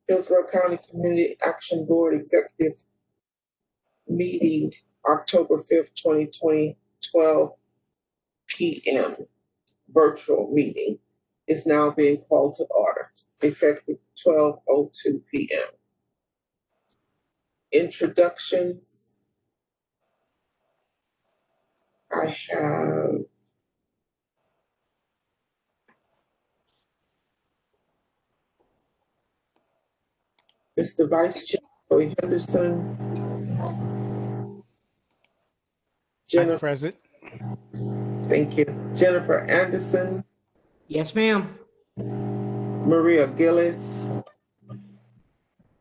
Hillsborough County Community Action Board Executive Meeting, October 5th, 2020, 12 p.m. virtual meeting is now being called to order, effective 12:02 p.m. Introductions. I have Mr. Vice Chair Joey Henderson, Jennifer. Present. Thank you. Jennifer Anderson. Yes, ma'am. Maria Gillis.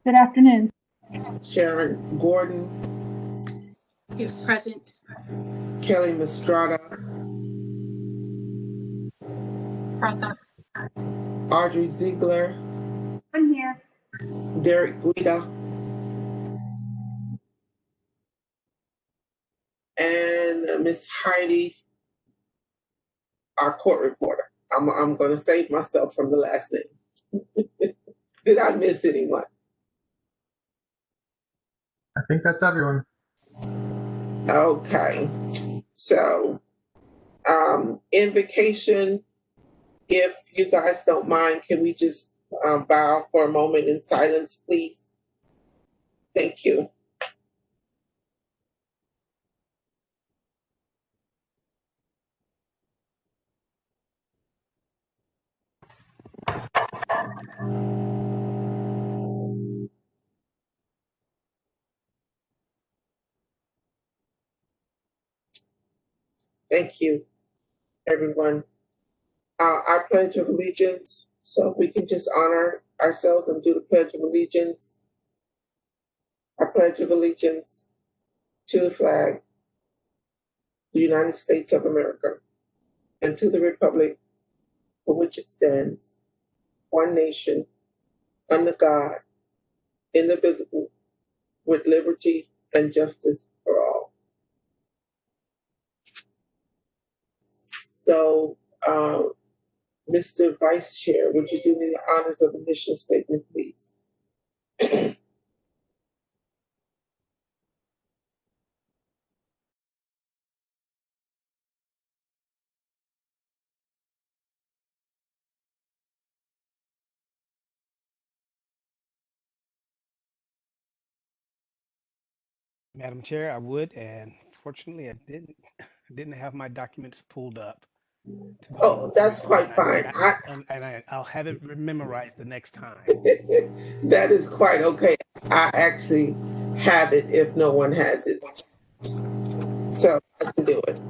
Good afternoon. Sharon Gordon. Is present. Kelly Mistrada. Present. Audrey Ziegler. I'm here. Derek Guida. And Miss Heidi, our court reporter. I'm going to save myself from the last name. Did I miss anyone? I think that's everyone. Okay. So, invocation, if you guys don't mind, can we just bow for a moment in silence, please? Thank you. Thank you, everyone. Our Pledge of Allegiance, so we can just honor ourselves and do the Pledge of Allegiance. I pledge of allegiance to the flag of the United States of America and to the republic for which it stands, one nation, under God, indivisible, with liberty and justice for all. So, Mr. Vice Chair, would you do me the honors of the mission statement, please? Madam Chair, I would, and fortunately I didn't have my documents pulled up. Oh, that's quite fine. I'll have it memorized the next time. That is quite okay. I actually have it if no one has it. So I can do it.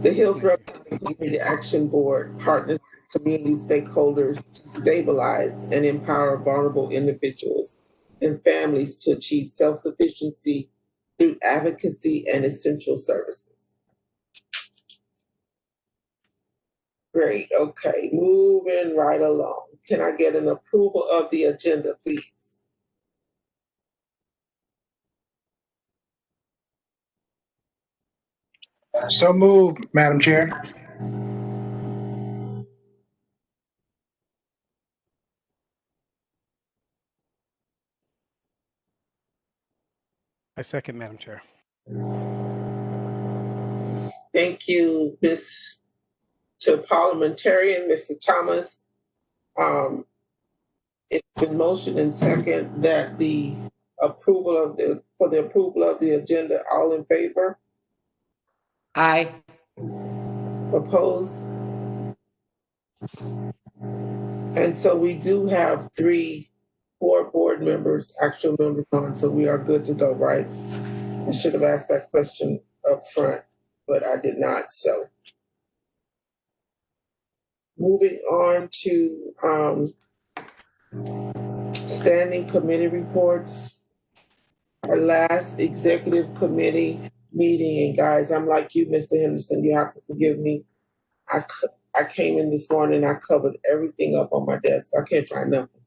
The Hillsborough County Community Action Board partners with community stakeholders to stabilize and empower vulnerable individuals and families to achieve self-sufficiency through advocacy and essential services. Great, okay, moving right along. Can I get an approval of the agenda, please? So moved, Madam Chair. I second, Madam Chair. Thank you, Mr. Parliamentarian, Mr. Thomas. It's been motioned and second that the approval of the agenda. All in favor? Aye. Opposed? And so we do have 4 board members, actual members on, so we are good to go, right? I should have asked that question up front, but I did not, so. Moving on to standing committee reports. Our last executive committee meeting, and guys, I'm like you, Mr. Henderson, you have to forgive me. I came in this morning, I covered everything up on my desk. I can't find nothing.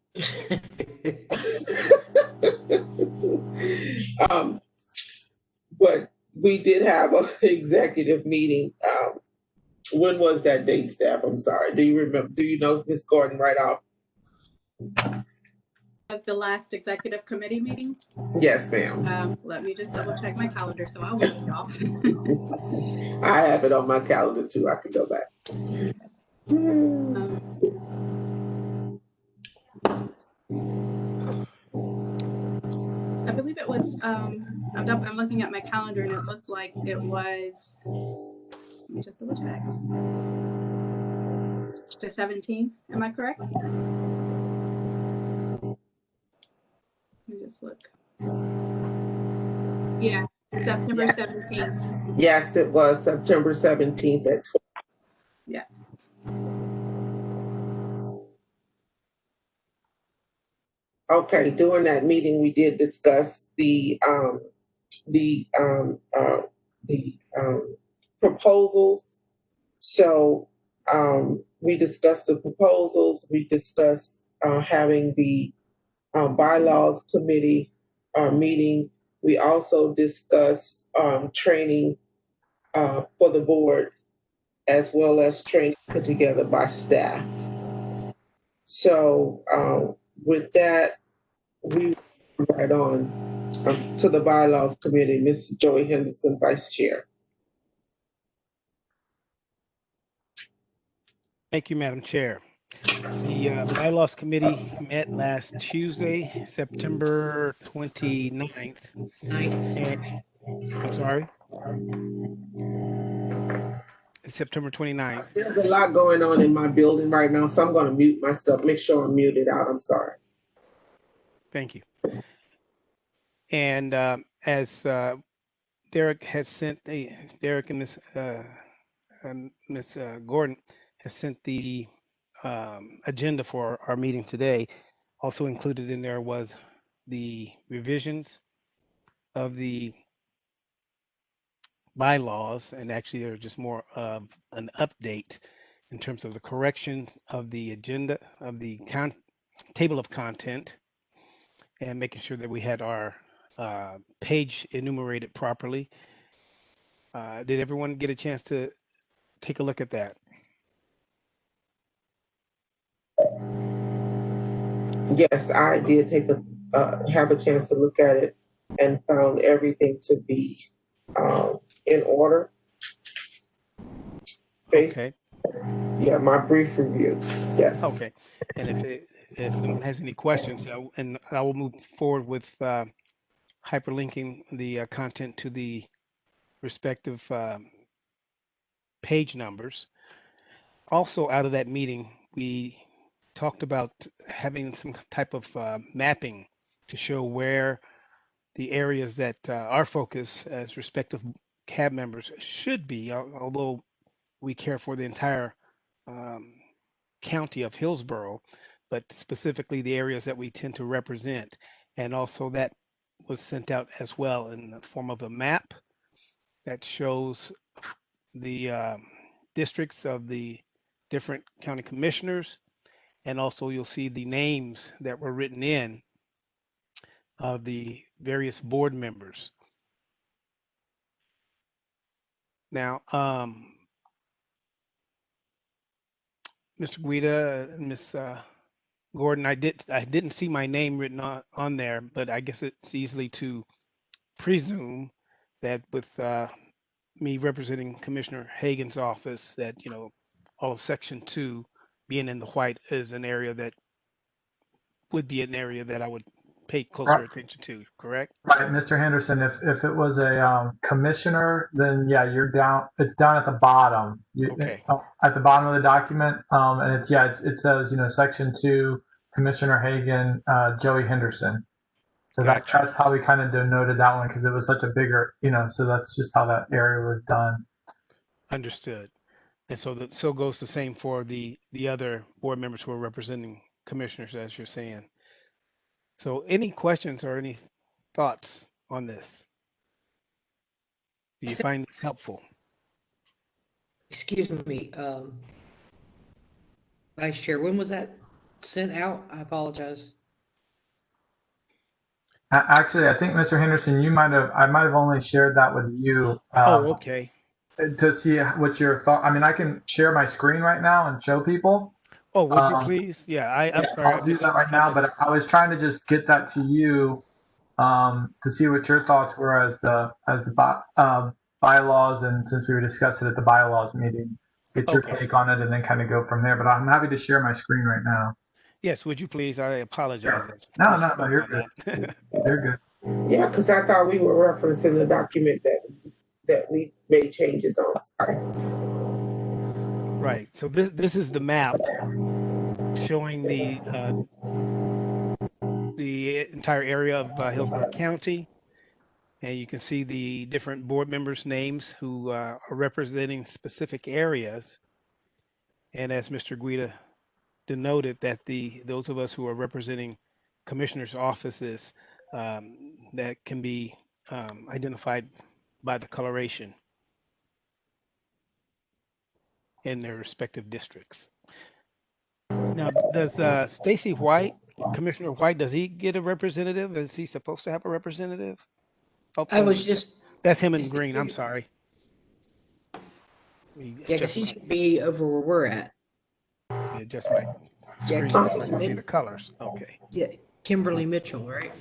But we did have an executive meeting. When was that date, staff? I'm sorry. Do you remember? Do you know, Ms. Gordon, right off? of the last executive committee meeting. Yes, ma'am. Let me just double check my calendar, so I'll wait, y'all. I have it on my calendar too. I can go back. I believe it was, I'm looking at my calendar and it looks like it was, let me just double check. The 17th, am I correct? Let me just look. Yeah, September Yes. 17th. Yes, it was September 17th at 12. Yeah. Okay, during that meeting, we did discuss the proposals. So we discussed the proposals. We discussed having the Bylaws Committee meeting. We also discussed training for the board, as well as training put together by staff. So with that, we right on to the Bylaws Committee. Ms. Joey Henderson, Vice Chair. Thank you, Madam Chair. The Bylaws Committee met last Tuesday, September 29th. I'm sorry? It's September 29th. There's a lot going on in my building right now, so I'm going to mute myself. Make sure I'm muted out. I'm sorry. Thank you. And as Derek has sent, Derek and Ms. Gordon has sent the agenda for our meeting today. Also included in there was the revisions of the bylaws, and actually they're just more of an update in terms of the correction of the agenda of the table of content, and making sure that we had our page enumerated properly. Did everyone get a chance to take a look at that? Yes, I did have a chance to look at it and found everything to be in order. Okay. Yeah, my brief review. Yes. Okay. And if anyone has any questions, and I will move forward with hyperlinking the content to the respective page numbers. Also, out of that meeting, we talked about having some type of mapping to show where the areas that our focus as respective CAB members should be, although we care for the entire county of Hillsborough, but specifically the areas that we tend to represent. And also that was sent out as well in the form of a map that shows the districts of the different county commissioners. And also you'll see the names that were written in of the various board members. Now, Mr. Guida, Ms. Gordon, I didn't see my name written on there, but I guess it's easily to presume that with me representing Commissioner Hagan's office, that all of Section 2 being in the white is an area that would be an area that I would pay closer attention to, correct? Right, Mr. Henderson, if it was a commissioner, then yeah, you're down. It's down at the bottom. Okay. At the bottom of the document, and it says Section 2, Commissioner Hagan, Joey Henderson. So Gotcha. that's how we kind of denoted that one, because it was such a bigger, so that's just how that area was done. Understood. And so so goes the same for the other board members who are representing commissioners, as you're saying. So any questions or any thoughts on this? Do you find this helpful? Excuse me, Vice Chair, when was that sent out? I apologize. Actually, I think Mr. Henderson, I might have only shared that with you. Okay. To see what your thought. I mean, I can share my screen right now and show people. Oh, would you please? Yeah, I'm sorry. I'll do that right now, but I was trying to just get that to you to see what your thoughts were as the bylaws, and since we were discussing it at the bylaws meeting, get your take on it and then kind of go from there. But I'm happy to share my screen right now. Yes, would you please? I apologize. No, you're good. You're good. Yeah, because I thought we were referencing the document that we made changes on. Sorry. Right. So this is the map showing the entire area of Hillsborough County, and you can see the different board members' names who are representing specific areas. And as Mr. Guida denoted, that those of us who are representing commissioners' offices that can be identified by the coloration in their respective districts. Now, does Stacy White, Commissioner White, does he get a representative? Is he supposed to have a representative? I was just, That's him in green. I'm sorry. yeah, because he should be over where we're at. Just my screen. Yeah, So I can see the colors. Okay. Yeah, Kimberly Mitchell, right?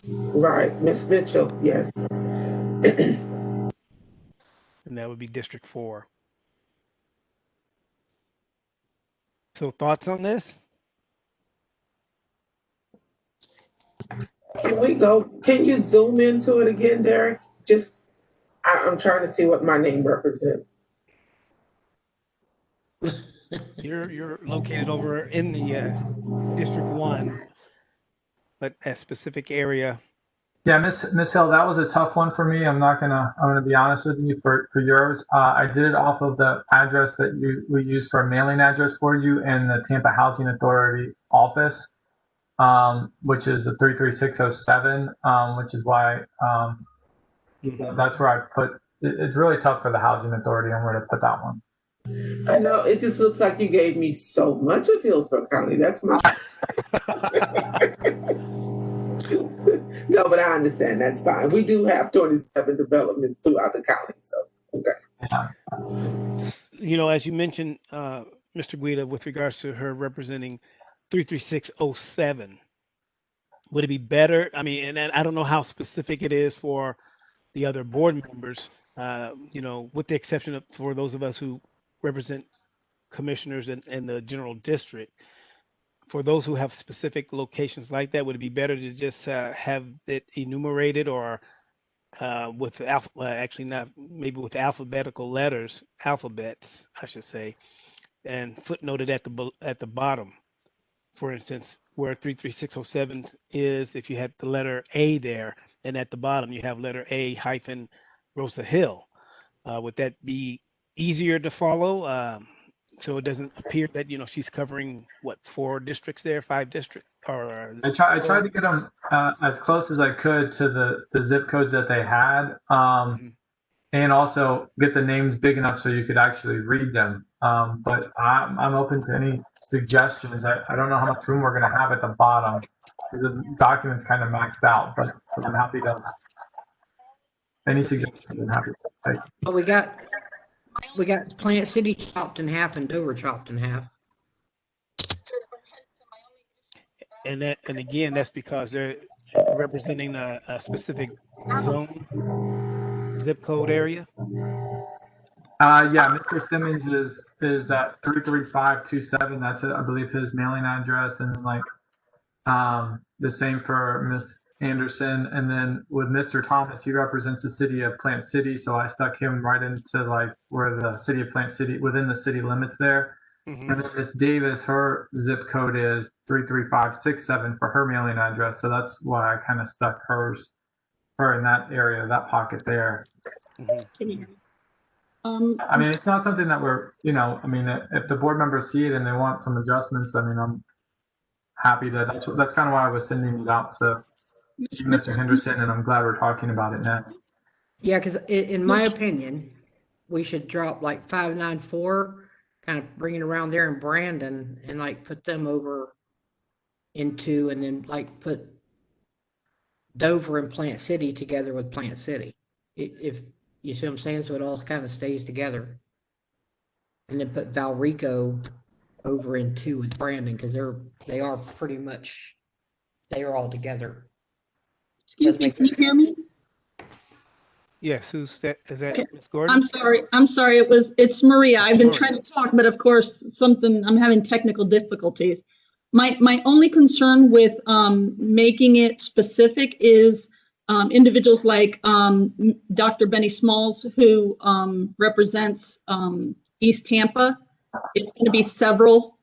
Right, Miss Mitchell, yes. And that would be District 4. So thoughts on this? Can you zoom into it again, Derek? I'm trying to see what my name represents. You're located over in the District 1, but a specific area. Yeah, Miss Hill, that was a tough one for me. I'm gonna be honest with you for yours. I did it off of the address that we used for a mailing address for you in the Tampa Housing Authority office, which is the 33607, which is why that's where I put. It's really tough for the Housing Authority on where to put that one. I know, it just looks like you gave me so much of Hillsborough County. That's my. No, but I understand. That's fine. We do have 27 developments throughout the county. So, okay. You know, as you mentioned, Mr. Guida, with regards to her representing 33607, would it be better? I mean, and I don't know how specific it is for the other board members, you know, with the exception of for those of us who represent commissioners in the general district. For those who have specific locations like that, would it be better to just have it enumerated or with actually not maybe with alphabetical letters, alphabets, I should say, and footnoted at the bottom? For instance, where 33607 is, if you had the letter A there, and at the bottom you have letter A hyphen Rosa Hill, would that be easier to follow? So it doesn't appear that, you know, she's covering what, 4 districts there, 5 districts, or I tried to get them as close as I could to the zip codes that they had, and also get the names big enough so you could actually read them. But I'm open to any suggestions. I don't know how much room we're going to have at the bottom because the document's kind of maxed out, but I'm happy to. Any suggestions? I'm happy to take. Oh, we got Plant City chopped in half and Dover chopped in half. and again, that's because they're representing a specific zone, zip code area. Yeah, Mr. Simmons is at 33527. That's I believe his mailing address, and like the same for Miss Anderson. And then with Mr. Thomas, he represents the city of Plant City, so I stuck him right into like where the city of Plant City, within the city limits there. And then Miss Davis, her zip code is 33567 for her mailing address, so that's why I kind of stuck her in that area, that pocket there. Can you hear me? I mean, it's not something that we're, you know, I mean, if the board members see it and they want some adjustments, I mean, I'm happy to. That's kind of why I was sending it out to you, Mr. Henderson, and I'm glad we're talking about it now. Yeah, because in my opinion, we should drop like 594, kind of bring it around there in Brandon and like put them over into, and then like put Dover and Plant City together with Plant City. If you see what I'm saying, so it all kind of stays together. And then put Valrico over into with Brandon, because they are pretty much, they are all together. Excuse me, can you hear me? Yes, who's that? Is that Okay. Ms. Gordon? I'm sorry, it's Maria. I've been Maria. trying to talk, but of course, I'm having technical difficulties. My only concern with making it specific is individuals like Dr. Benny Smalls, who represents East Tampa. It's going to be several.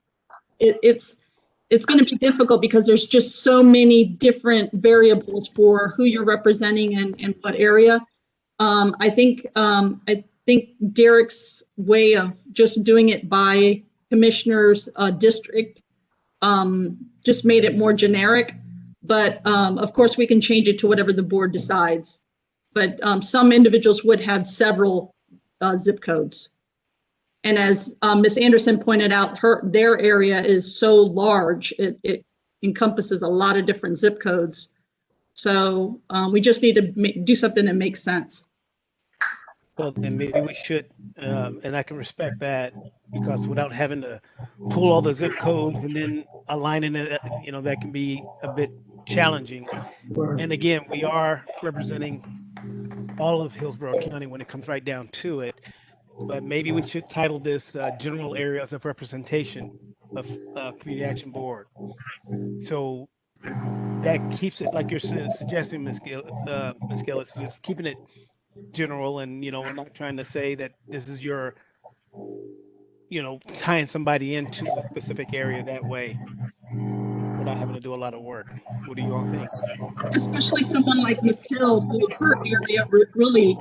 It's going to be difficult because there's just so many different variables for who you're representing and what area. I think Derek's way of just doing it by commissioner's district just made it more generic. But of course, we can change it to whatever the board decides. But some individuals would have several zip codes. And as Ms. Anderson pointed out, their area is so large, it encompasses a lot of different zip codes. So we just need to do something that makes sense. Well, then maybe we should, and I can respect that, because without having to pull all the zip codes and then aligning it, that can be a bit challenging. And again, we are representing all of Hillsborough County when it comes right down to it. But maybe we should title this General Areas of Representation of Community Action Board. So that keeps it, like you're suggesting, Ms. Gillis, just keeping it general, and we're not trying to say that this is your tying somebody into a specific area that way without having to do a lot of work. What do you all think? Especially someone like Ms. Hill, who her area really,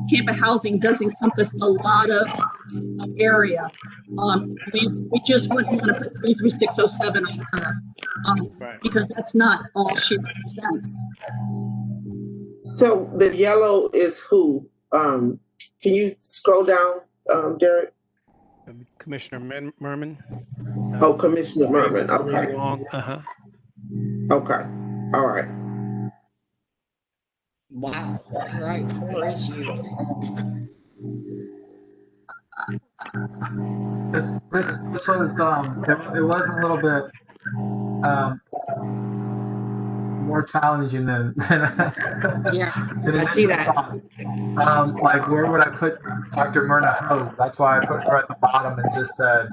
Tampa housing does encompass a lot of area. We just wouldn't want to put 33607 on her Right. because that's not all she represents. So the yellow is who? Can you scroll down, Derek? Commissioner Merman. Oh, Commissioner Merman. Okay. Long. Okay. All right. Wow. All right. 4 is you. This was it was a little bit more challenging than Yeah, than I see that. like, where would I put Dr. Myrna Ho? That's why I put her at the bottom and just said,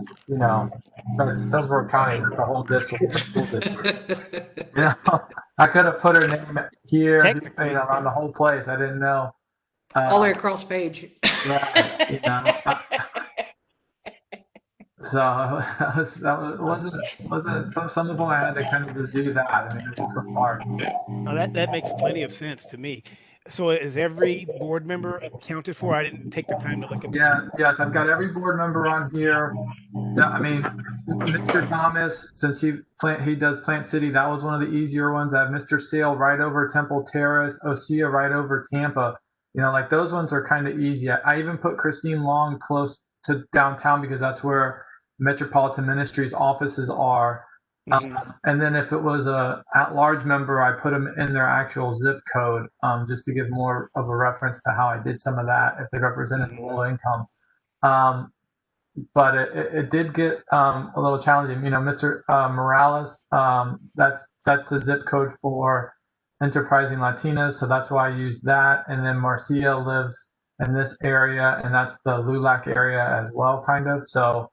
Hillsborough County, the whole district, the school district. I could have put her name here, on the whole place. I didn't know. All the way across page. Right, So that wasn't some of them I had to kind of just do that. I mean, it's so hard. Now that makes plenty of sense to me. So is every board member accounted for? I didn't take the time to look at. Yes, I've got every board member on here. Yeah, I mean, Mr. Thomas, since he does Plant City, that was one of the easier ones. I have Mr. Sale right over Temple Terrace, Osea right over Tampa. Like those ones are kind of easy. I even put Christine Long close to downtown because that's where Metropolitan Ministries offices are. And then if it was a at-large member, I put them in their actual zip code, just to give more of a reference to how I did some of that if they represented low income. But it did get a little challenging. Mr. Morales, that's the zip code for Enterprising Latinas, so that's why I used that. And then Marcia lives in this area, and that's the LULAC area as well, kind of. So,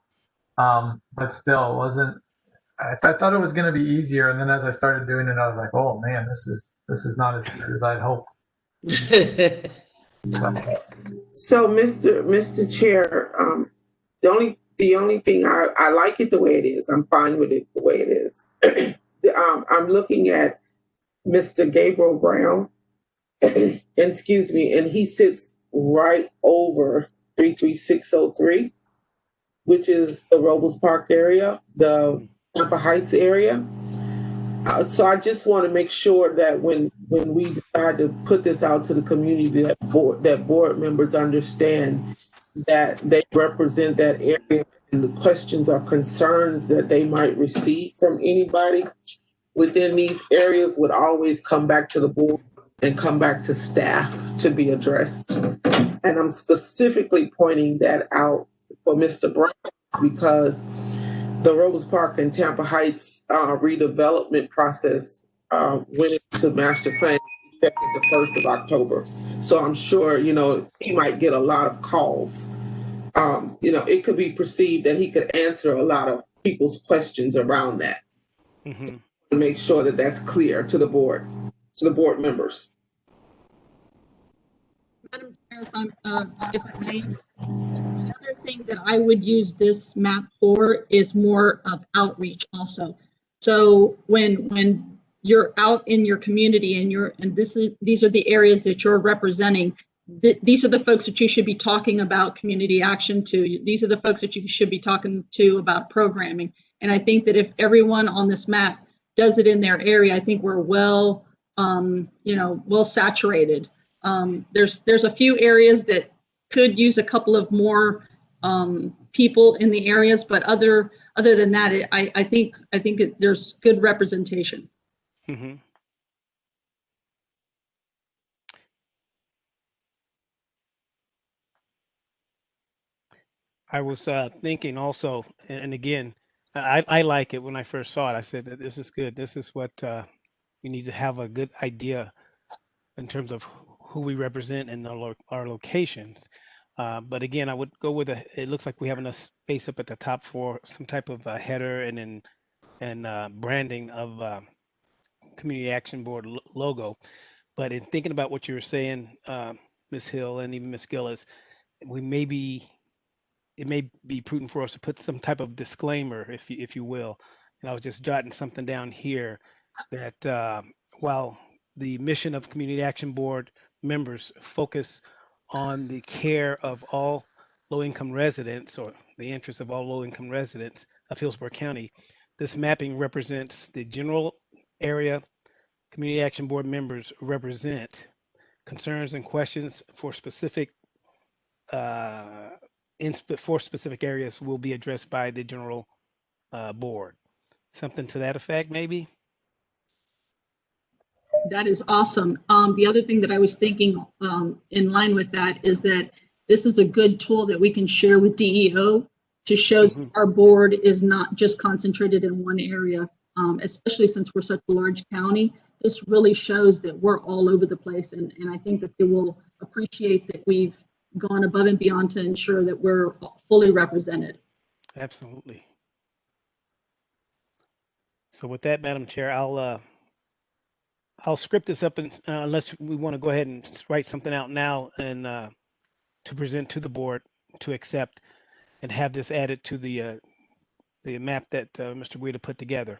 but still, wasn't. I thought it was going to be easier, and then as I started doing it, I was like, "Oh man, this is not as easy as I'd hoped." So, Mr. Chair, the only thing I like it the way it is. I'm fine with it the way it is. I'm looking at Mr. Gabriel Brown, excuse me, and he sits right over 33603, which is the Robles Park area, the Tampa Heights area. So I just want to make sure that when we decide to put this out to the community, that board members understand that they represent that area, and the questions or concerns that they might receive from anybody within these areas would always come back to the board and come back to staff to be addressed. And I'm specifically pointing that out for Mr. Brown because the Rose Park and Tampa Heights redevelopment process went into master plan effective the 1st of October. So I'm sure, he might get a lot of calls. It could be perceived that he could answer a lot of people's questions around that. Mm-hmm. So to make sure that that's clear to the board members. Madam Chair, if I may, the other thing that I would use this map for is more of outreach also. So when you're out in your community and these are the areas that you're representing, these are the folks that you should be talking about community action to. These are the folks that you should be talking to about programming. And I think that if everyone on this map does it in their area, I think we're well saturated. There's a few areas that could use a couple of more people in the areas, but other than that, I think there's good representation. Mm-hmm. I was thinking also, and again, I like it when I first saw it. I said that this is good. This is what we need to have a good idea in terms of who we represent and our locations. But again, I would go with it looks like we have enough space up at the top for some type of header and branding of Community Action Board logo. But in thinking about what you were saying, Ms. Hill and even Ms. Gillis, it may be prudent for us to put some type of disclaimer, if you will. And I was just jotting something down here that while the mission of Community Action Board members focus on the care of all low-income residents or the interests of all low-income residents of Hillsborough County, this mapping represents the general area Community Action Board members represent. Concerns and questions for specific specific areas will be addressed by the general board. Something to that effect, maybe? That is awesome. The other thing that I was thinking in line with that is that this is a good tool that we can share with DEO to show that our board is not just concentrated in one area, especially since we're such a large county. This really shows that we're all over the place, and I think that they will appreciate that we've gone above and beyond to ensure that we're fully represented. Absolutely. So with that, Madam Chair, I'll script this up, and unless we want to go ahead and write something out now and to present to the board to accept and have this added to the map that Mr. Guida put together.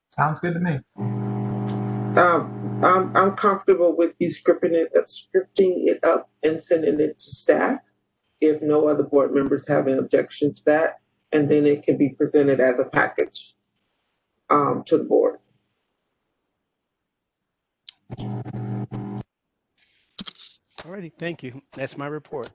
Sounds good to me. I'm comfortable with you scripting it up and sending it to staff if no other board members have an objection to that, and then it can be presented as a package to the board. Alrighty, thank you. That's my report.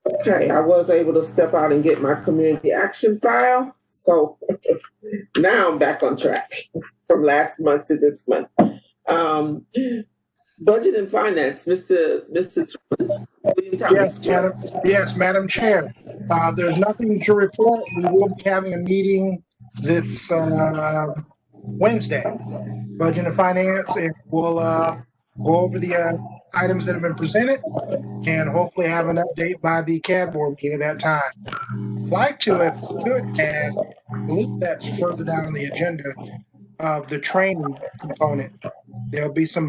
Okay, I was able to step out and get my community action file. So now I'm back on track from last month to this month. Budget and finance, Mr. Thomas. Yes, Madam Chair. There's nothing to report. We will be having a meeting this Wednesday. Budget and finance, and we'll go over the items that have been presented and hopefully have an update by the CAD board meeting at that time. I'd like to, if we could, add, I believe that's further down on the agenda, of the training component. There'll be some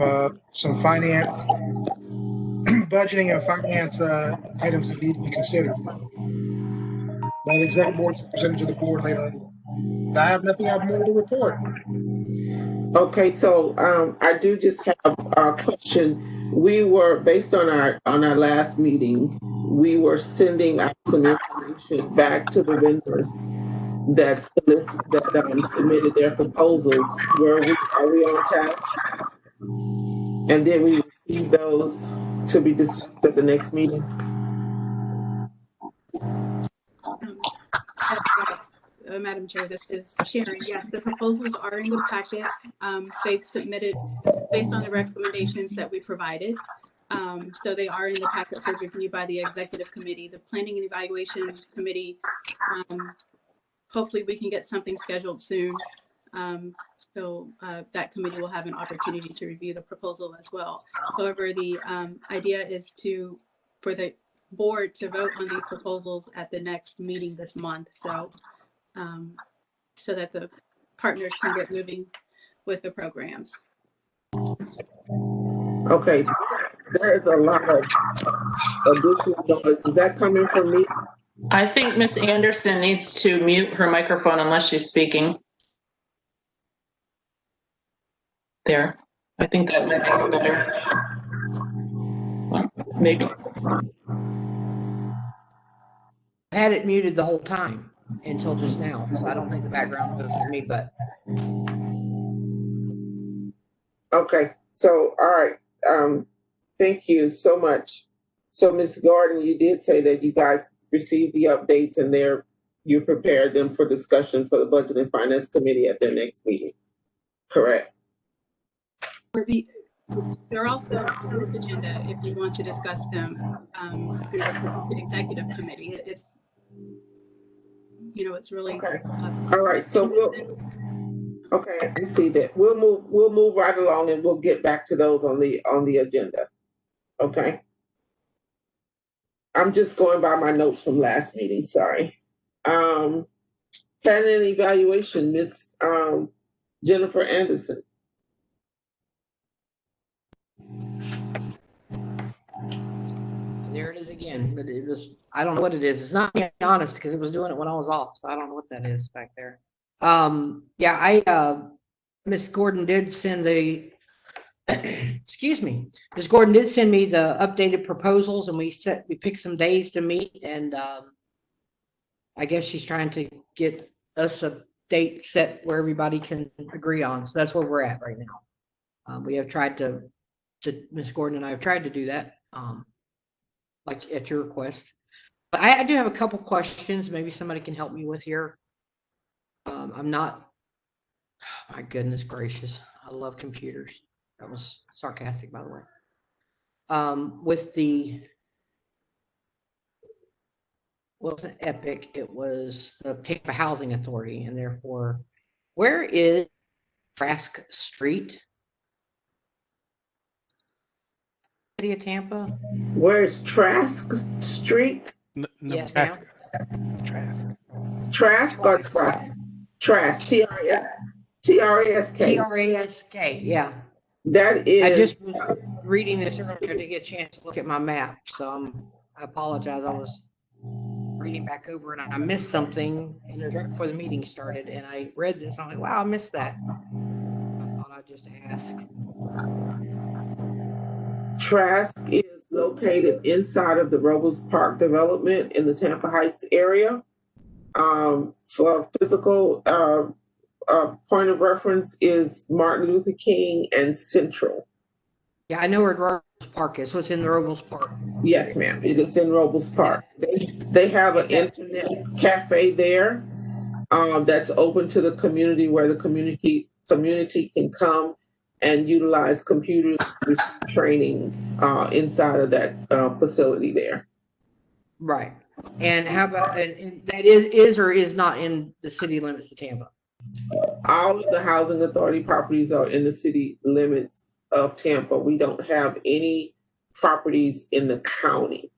finance, budgeting and finance items that need to be considered. By the executive board presented to the board later on. I have nothing more to report. Okay, so I do just have a question. We were, based on our last meeting, we were sending out some information back to the vendors that submitted their proposals. Are we on task? And then we received those to be discussed at the next meeting. Madam Madam Chair, this is Sharon. Yes, the proposals are in the packet. They've submitted based on the recommendations that we provided. So they are in the packet for review by the Executive Committee, the Planning and Evaluation Committee. Hopefully we can get something scheduled soon. So that committee will have an opportunity to review the proposal as well. However, the idea is for the board to vote on these proposals at the next meeting this month. So, so that the partners can get moving with the programs. Okay, there's a lot of additional noise. Is that coming from me? I think Ms. Anderson needs to mute her microphone unless she's speaking. There, I think that might make it better. Well, maybe. I had it muted the whole time until just now, so I don't think the background was for me, but. Okay, so, all right, thank you so much. So, Ms. Gordon, you did say that you guys received the updates and you prepared them for discussion for the Budget and Finance Committee at their next meeting, correct? They're also on this agenda if you want to discuss them through the Executive Committee. It's, you know, it's really. Okay. All right, so okay, I see that. We'll move right along and we'll get back to those on the agenda. Okay. I'm just going by my notes from last meeting, sorry. Planning and Evaluation, Ms. Jennifer Anderson. There it is again, but it was, I don't know what it is. It's not being honest because it was doing it when I was off. So I don't know what that is back there. Yeah, Ms. Gordon did send the, excuse me, Ms. Gordon did send me the updated proposals and we picked some days to meet and I guess she's trying to get us a date set where everybody can agree on. So that's where we're at right now. We have tried to Ms. Gordon and I have tried to do that. Like at your request. But I do have a couple questions maybe somebody can help me with here. I'm not, oh my goodness gracious, I love computers. That was sarcastic, by the way. With the, wasn't Epic, it was the Tampa Housing Authority, and therefore, where is Trask Street? City of Tampa? Where's Trask Street? Nebraska. Trask or Trask? Trask, T-R-A-S-K. T-R-A-S-K, yeah. That is. I just was reading this earlier to get a chance to look at my map, so I apologize. I was reading back over and I missed something, and it was right before the meeting started, and I read this, and I'm like, wow, I missed that. I thought I'd just ask. Trask is located inside of the Robles Park development in the Tampa Heights area. For physical point of reference is Martin Luther King and Central. Yeah, I know where Robles Park is, so it's in the Robles Park. Yes, ma'am, it is in Robles Park. They have an internet cafe there that's open to the community where the community can come and utilize computers for training inside of that facility there. Right. And how about, and that is or is not in the city limits of Tampa? All of the housing authority properties are in the city limits of Tampa. We don't have any properties in the county.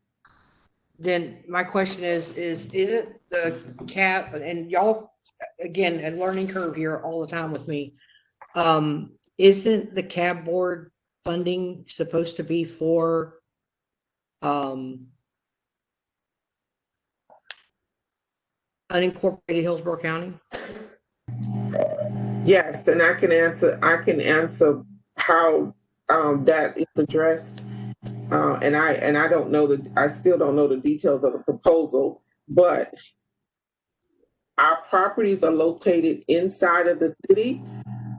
Then my question is it the cap, and y'all, again, a learning curve here all the time with me. Isn't the CAB board funding supposed to be for unincorporated Hillsborough County? Yes, and I can answer how that is addressed. And I don't know I still don't know the details of the proposal, but our properties are located inside of the city,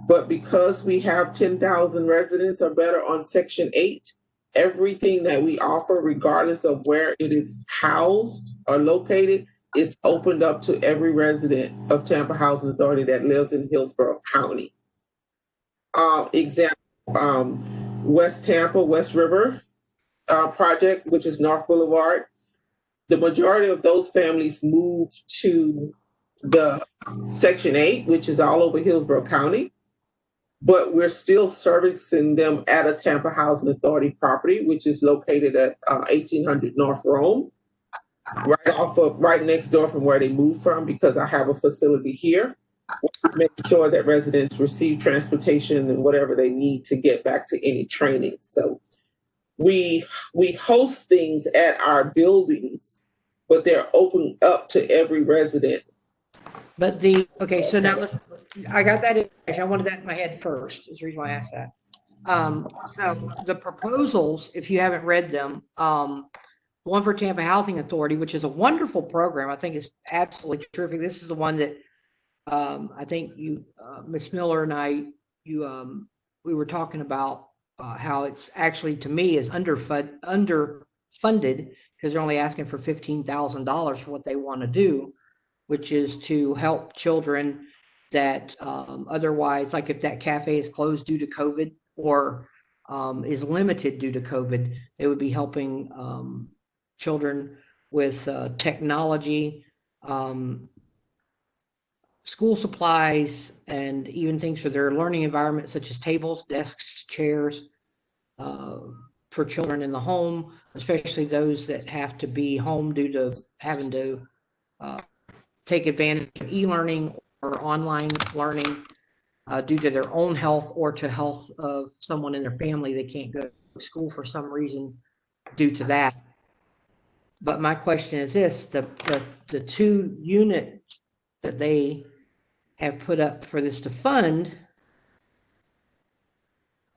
but because we have 10,000 residents or better on Section 8, everything that we offer, regardless of where it is housed or located, it's opened up to every resident of Tampa Housing Authority that lives in Hillsborough County. Example, West Tampa, West River project, which is North Boulevard. The majority of those families moved to the Section 8, which is all over Hillsborough County, but we're still servicing them at a Tampa Housing Authority property, which is located at 1800 North Rome, right next door from where they moved from, because I have a facility here. Make sure that residents receive transportation and whatever they need to get back to any training. So we host things at our buildings, but they're open up to every resident. But okay, so now I got that information. I wanted that in my head first, is the reason why I asked that. So the proposals, if you haven't read them, one for Tampa Housing Authority, which is a wonderful program. I think it's absolutely terrific. This is the one that I think you, Ms. Miller and I, we were talking about how it's actually, to me, is underfunded because they're only asking for $15,000 for what they want to do, which is to help children that otherwise, like if that cafe is closed due to COVID or is limited due to COVID, they would be helping children with technology, school supplies, and even things for their learning environment, such as tables, desks, chairs, for children in the home, especially those that have to be home due to having to take advantage of e-learning or online learning due to their own health or to health of someone in their family. They can't go to school for some reason due to that. But my question is this, the 2 units that they have put up for this to fund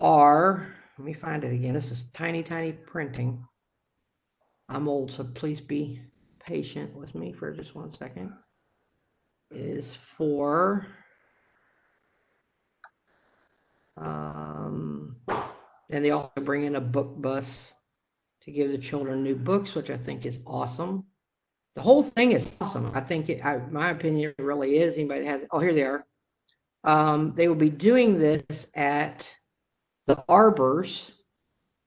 are, let me find it again. This is tiny, tiny printing. I'm old, so please be patient with me for just 1 second. Is for, and they also bring in a book bus to give the children new books, which I think is awesome. The whole thing is awesome. I think my opinion, it really is. Anybody has, oh, here they are. They will be doing this at the Arbors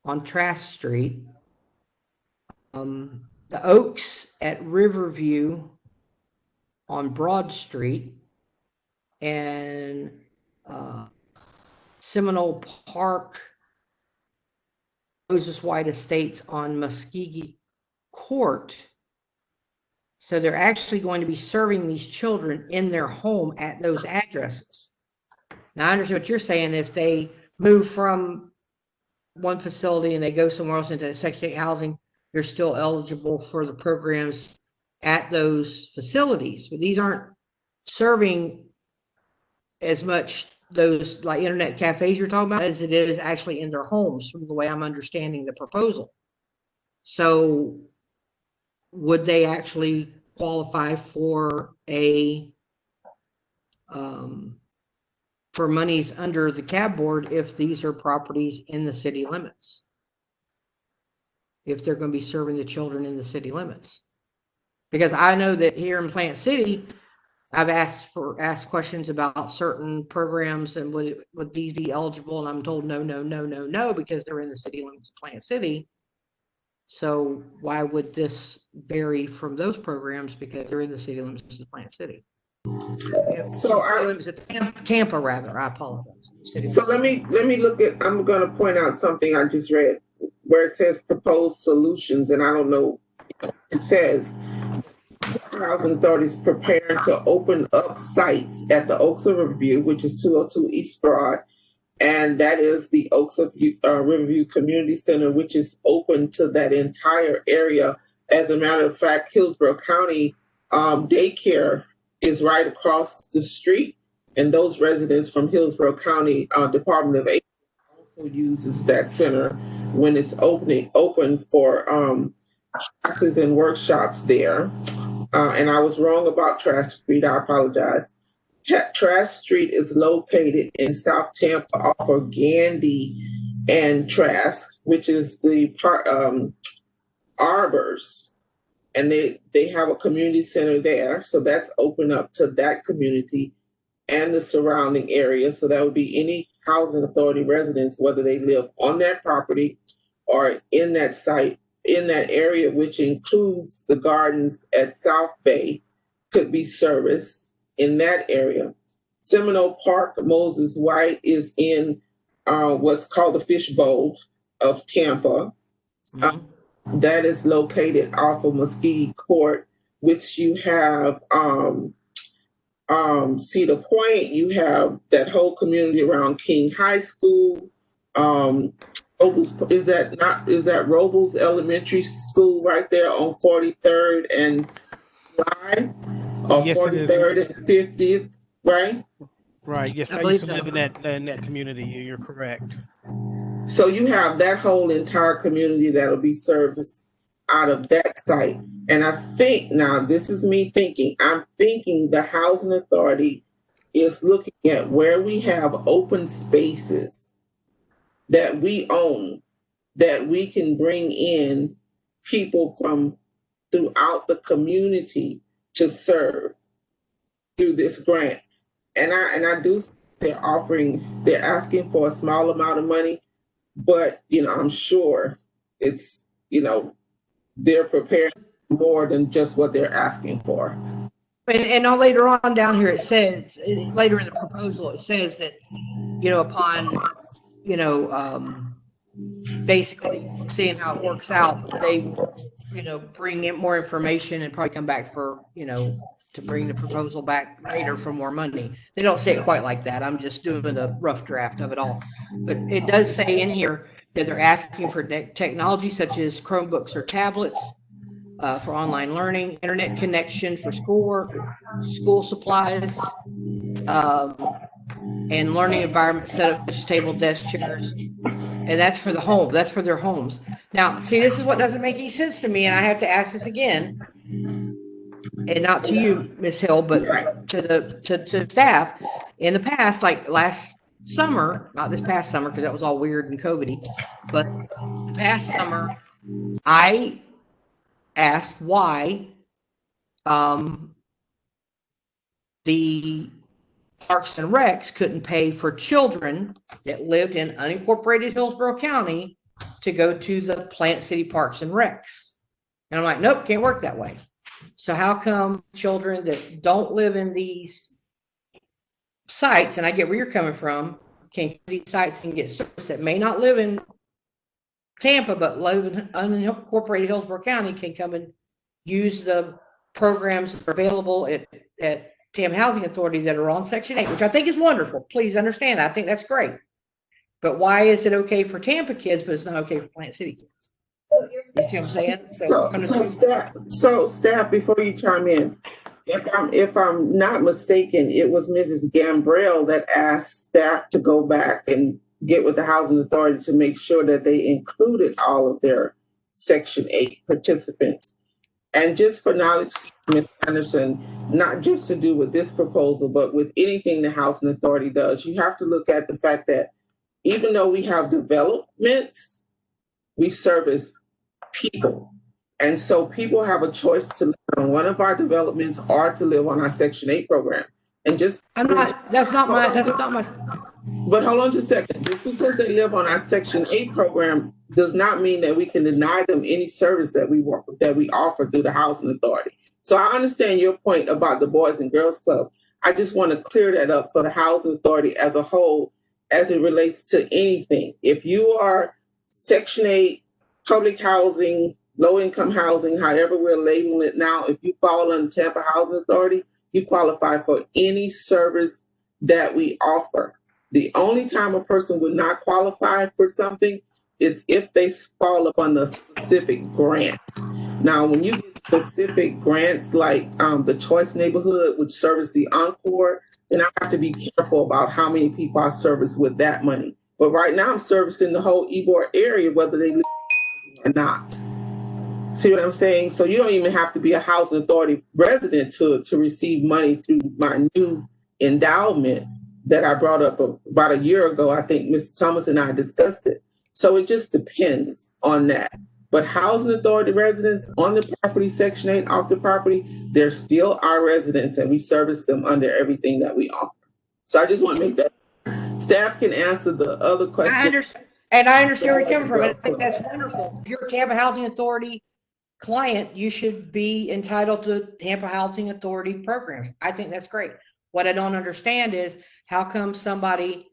on Trask Street, the Oaks at Riverview on Broad Street, and Seminole Park, Moses White Estates on Muskogee Court. So they're actually going to be serving these children in their home at those addresses. Now I understand what you're saying. If they move from one facility and they go somewhere else into Section 8 housing, they're still eligible for the programs at those facilities. But these aren't serving as much those like internet cafes you're talking about as it is actually in their homes, from the way I'm understanding the proposal. So would they actually qualify for for monies under the CAB board if these are properties in the city limits? If they're going to be serving the children in the city limits? Because I know that here in Plant City, I've asked questions about certain programs and would these be eligible, and I'm told no, because they're in the city limits of Plant City. So why would this vary from those programs? Because they're in the city limits of Plant City. So Tampa, rather. I apologize. So let me look at. I'm going to point out something I just read where it says proposed solutions, and I don't know. It says Housing Authority is preparing to open up sites at the Oaks of Riverview, which is 202 East Broad, and that is the Oaks of Riverview Community Center, which is open to that entire area. As a matter of fact, Hillsborough County daycare is right across the street, and those residents from Hillsborough County Department of Education also uses that center when it's open for classes and workshops there. And I was wrong about Trask Street. I apologize. Trask Street is located in South Tampa off of Gandy and Trask, which is the Arbors. and they have a community center there. So that's open up to that community and the surrounding area. So that would be any housing authority residents, whether they live on that property or in that site, in that area, which includes the gardens at South Bay, could be serviced in that area. Seminole Park, Moses White is in what's called the Fishbowl of Tampa. That is located off of Muskegee Court, which you have Cedar Point, you have that whole community around King High School. Is that Robles Elementary School right there on 43rd and Live, or Yes, it is. 43rd and 50th, right? Right. Yes, I I used to believe live so. in that community. You're correct. So you have that whole entire community that'll be serviced out of that site. And I think, now this is me thinking, I'm thinking the housing authority is looking at where we have open spaces that we own, that we can bring in people from throughout the community to serve through this grant. And I do, they're asking for a small amount of money, but, I'm sure it's, they're prepared more than just what they're asking for. And later on down here, it says, later in the proposal, it says that, upon, basically seeing how it works out, they, bring in more information and probably come back for, to bring the proposal back later for more money. They don't say it quite like that. I'm just doing a rough draft of it all. But it does say in here that they're asking for technology such as Chromebooks or tablets for online learning, internet connection for schoolwork, school supplies, and learning environment set up with table, desk, chairs. And that's for the home. That's for their homes. Now, see, this is what doesn't make any sense to me, and I have to ask this again. And not to you, Ms. Hill, but to staff. In the past, like last summer, not this past summer because that was all weird and COVID-y, but past summer, I asked why the Parks and Recs couldn't pay for children that lived in unincorporated Hillsborough County to go to the Plant City Parks and Recs. And I'm like, nope, can't work that way. So how come children that don't live in these sites, and I get where you're coming from, can get these sites and get service that may not live in Tampa, but live in unincorporated Hillsborough County, can come and use the programs that are available at Tampa Housing Authority that are on Section 8, which I think is wonderful. Please understand that. I think that's great. But why is it okay for Tampa kids, but it's not okay for Plant City kids? You see what I'm saying? So staff, before you chime in, if I'm not mistaken, it was Mrs. Gambrell that asked staff to go back and get with the Housing Authority to make sure that they included all of their Section 8 participants. And just for knowledge, Ms. Anderson, not just to do with this proposal, but with anything the Housing Authority does, you have to look at the fact that even though we have developments, we service people. And so people have a choice to live on one of our developments or to live on our Section 8 program. And just that's not my but hold on just a second. Just because they live on our Section 8 program does not mean that we can deny them any service that we offer through the Housing Authority. So I understand your point about the Boys and Girls Club. I just want to clear that up for the Housing Authority as a whole, as it relates to anything. If you are Section 8, public housing, low-income housing, however we're labeling it now, if you fall under Tampa Housing Authority, you qualify for any service that we offer. The only time a person would not qualify for something is if they fall upon a specific grant. Now, when you get specific grants like the Choice Neighborhood, which service the Encore, then I have to be careful about how many people I service with that money. But right now I'm servicing the whole Ybor area, whether they live or not. See what I'm saying? So you don't even have to be a Housing Authority resident to receive money through my new endowment that I brought up about a year ago. I think Ms. Thomas and I discussed it. So it just depends on that. But housing authority residents on the property, Section 8 off the property, they're still our residents, and we service them under everything that we offer. So I just want to make that. Staff can answer the other question. I understand, and I understand where you're coming from. I think that's wonderful. If you're a Tampa Housing Authority client, you should be entitled to Tampa Housing Authority programs. I think that's great. What I don't understand is how come somebody,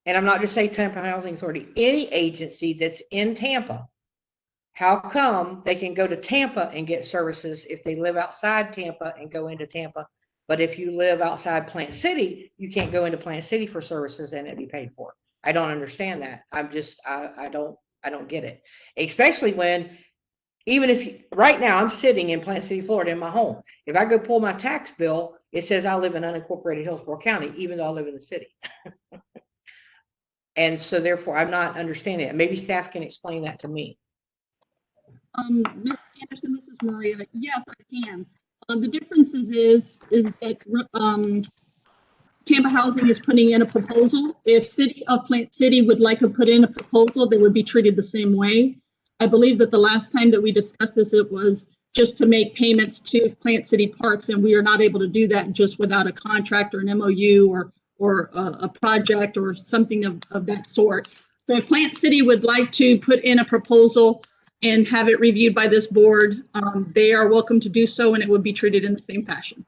and I'm not just saying Tampa Housing Authority, any agency that's in Tampa, how come they can go to Tampa and get services if they live outside Tampa and go into Tampa? But if you live outside Plant City, you can't go into Plant City for services and it be paid for. I don't understand that. I don't get it. Especially when, even if you, right now I'm sitting in Plant City, Florida in my home. If I go pull my tax bill, it says I live in unincorporated Hillsborough County, even though I live in the city. And so therefore I'm not understanding it. Maybe staff can explain that to me. Ms. Anderson, this is Maria. Yes, I can. The difference is that Tampa Housing is putting in a proposal. If City of Plant City would like to put in a proposal, they would be treated the same way. I believe that the last time that we discussed this, it was just to make payments to Plant City Parks, and we are not able to do that just without a contract or an MOU or a project or something of that sort. So if Plant City would like to put in a proposal and have it reviewed by this board, they are welcome to do so, and it would be treated in the same fashion.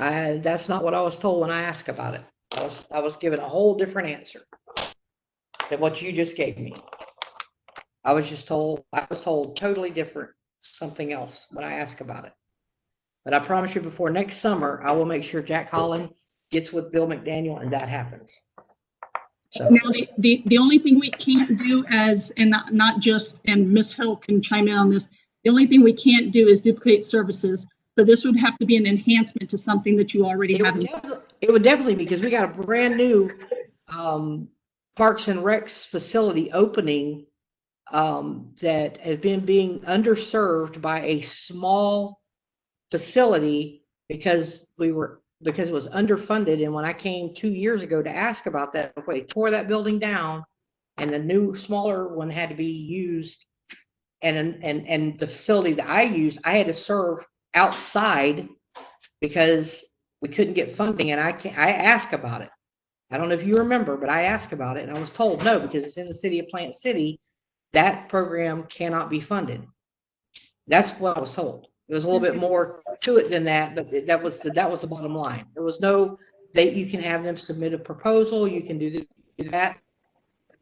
That's not what I was told when I asked about it. I was given a whole different answer than what you just gave me. I was told totally different, something else when I asked about it. But I promise you, before next summer, I will make sure Jack Holland gets with Bill McDaniel and that happens. So. Now, the only thing we can't do and not just, and Ms. Hill can chime in on this, the only thing we can't do is duplicate services. So this would have to be an enhancement to something that you already have. It would definitely be, because we got a brand new Parks and Recs facility opening that has been being underserved by a small facility because it was underfunded. And when I came 2 years ago to ask about that, before they tore that building down and the new smaller one had to be used, and the facility that I used, I had to serve outside because we couldn't get funding. And I asked about it. I don't know if you remember, but I asked about it and I was told no, because it's in the city of Plant City, that program cannot be funded. That's what I was told. There was a little bit more to it than that, but that was the bottom line. There was no, you can have them submit a proposal, you can do that.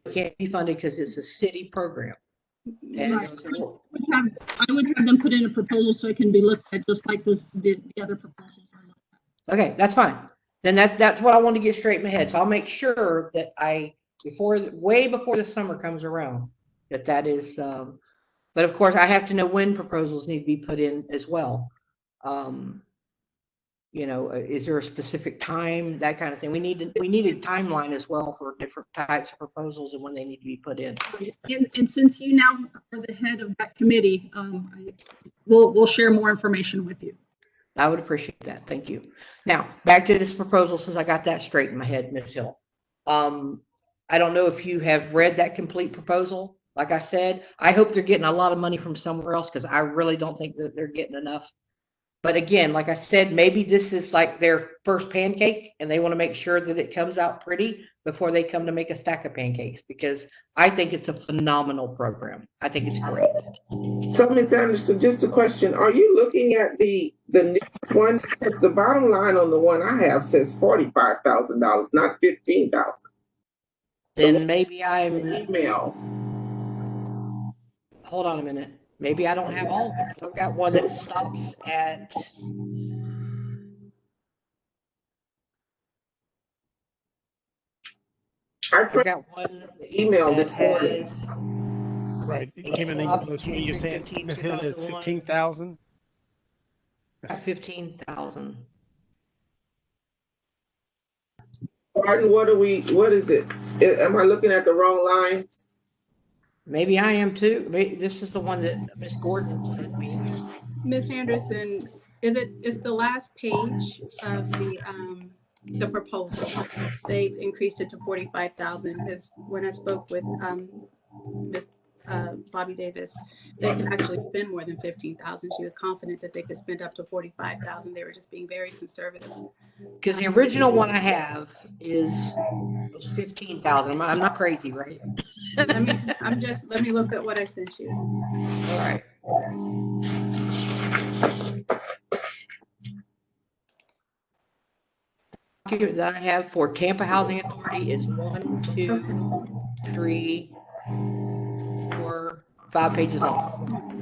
It can't be funded because it's a city program. And right. I would have them put in a proposal so it can be looked at just like the other proposals. Okay, that's fine. Then that's what I want to get straight in my head. So I'll make sure that way before the summer comes around, that is, but of course I have to know when proposals need to be put in as well. Is there a specific time, that kind of thing? We need a timeline as well for different types of proposals and when they need to be put in. And since you now are the head of that committee, we'll share more information with you. I would appreciate that. Thank you. Now, back to this proposal, since I got that straight in my head, Ms. Hill. I don't know if you have read that complete proposal. Like I said, I hope they're getting a lot of money from somewhere else, because I really don't think that they're getting enough. But again, like I said, maybe this is like their first pancake and they want to make sure that it comes out pretty before they come to make a stack of pancakes, because I think it's a phenomenal program. I think it's great. So, Ms. Anderson, just a question. Are you looking at the next one? Because the bottom line on the one I have says $45,000, not $15,000. Then maybe email. Hold on a minute. Maybe I don't have all of them. I've got one that stops at. I've got one email this morning. Right. It came in the you're saying Ms. Hill is 15,000. 15,000. Martin, what is it? Am I looking at the wrong lines? Maybe I am too. Maybe this is the one that Miss Gordon sent me. Ms. Anderson, it's the last page of the proposal. They increased it to 45,000 because when I spoke with Ms. Bobby Davis, they could actually spend more than 15,000. She was confident that they could spend up to 45,000. They were just being very conservative. Because the original one I have was 15,000. I'm not crazy, right? Let me look at what I sent you. All right. That I have for Tampa Housing Authority is 1, 2, 3, 4, 5 pages long.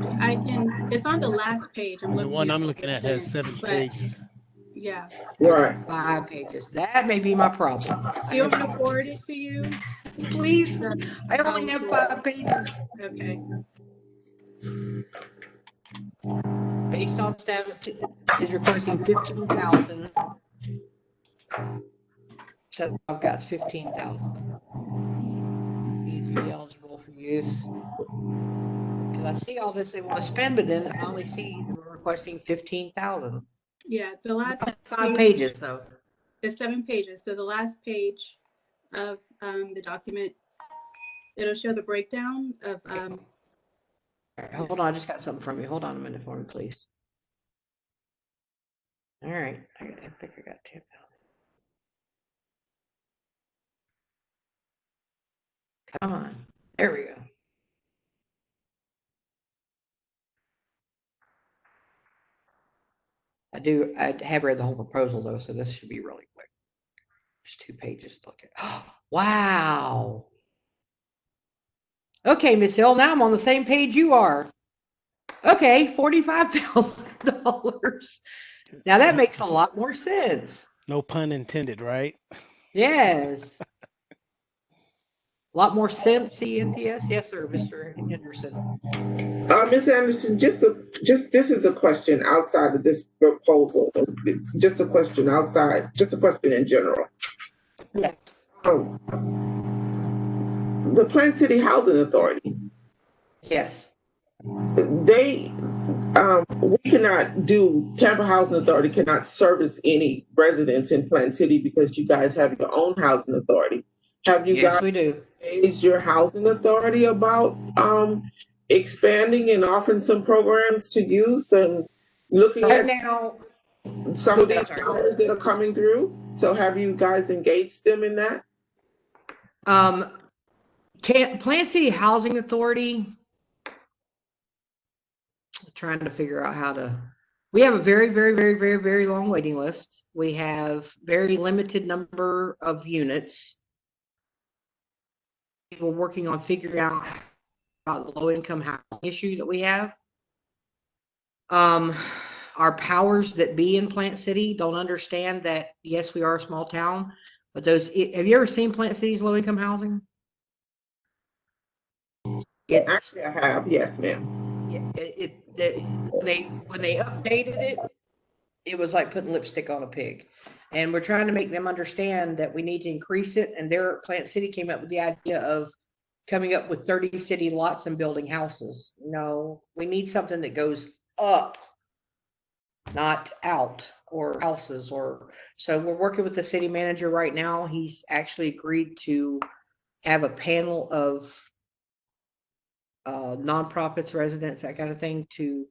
It's on the last page. The one I'm looking at has 7 but- pages. Yeah. Right. 5 pages. That may be my problem. Do you want me to forward it to you? Please. I only have 5 pages. Okay. Based on staff is requesting 15,000. So I've got 15,000. These be eligible for use. Because I see all this they want to spend, but then I only see we're requesting 15,000. Yeah, the last 5 pages, so. It's 7 pages. So the last page of the document, it'll show the breakdown of. All right, hold on, I just got something from you. Hold on a minute for me, please. All right, I think I got 10,000. Come on, there we go. I have read the whole proposal though, so this should be really quick. There's 2 pages to look at. Wow. Okay, Miss Hill, now I'm on the same page you are. Okay, $45,000. Now that makes a lot more sense. No pun intended, right? Yes. A lot more sense, CNTS. Yes, sir, Mr. Henderson. Ms. Anderson, just this is a question outside of this proposal. Just a question in general. Yeah. The Plant City Housing Authority. Yes. We cannot do, Tampa Housing Authority cannot service any residents in Plant City because you guys have your own housing authority. Have you Yes, guys we do. engaged your housing authority about expanding and offering some programs to youth and looking Right at now, some of these dollars that are coming through? So have you guys engaged them in that? Plant City Housing Authority, trying to figure out how to, we have a very, very, very, very, very long waiting list. We have very limited number of units. We're working on figuring out about the low income housing issue that we have. Our powers that be in Plant City don't understand that, yes, we are a small town, but have you ever seen Plant City's low income housing? Actually, I have. Yes, ma'am. When they updated it, it was like putting lipstick on a pig. And we're trying to make them understand that we need to increase it. And Plant City came up with the idea of coming up with 30 city lots and building houses. No, we need something that goes up, not out, or houses. So we're working with the city manager right now. He's actually agreed to have a panel of nonprofits, residents, that kind of thing, to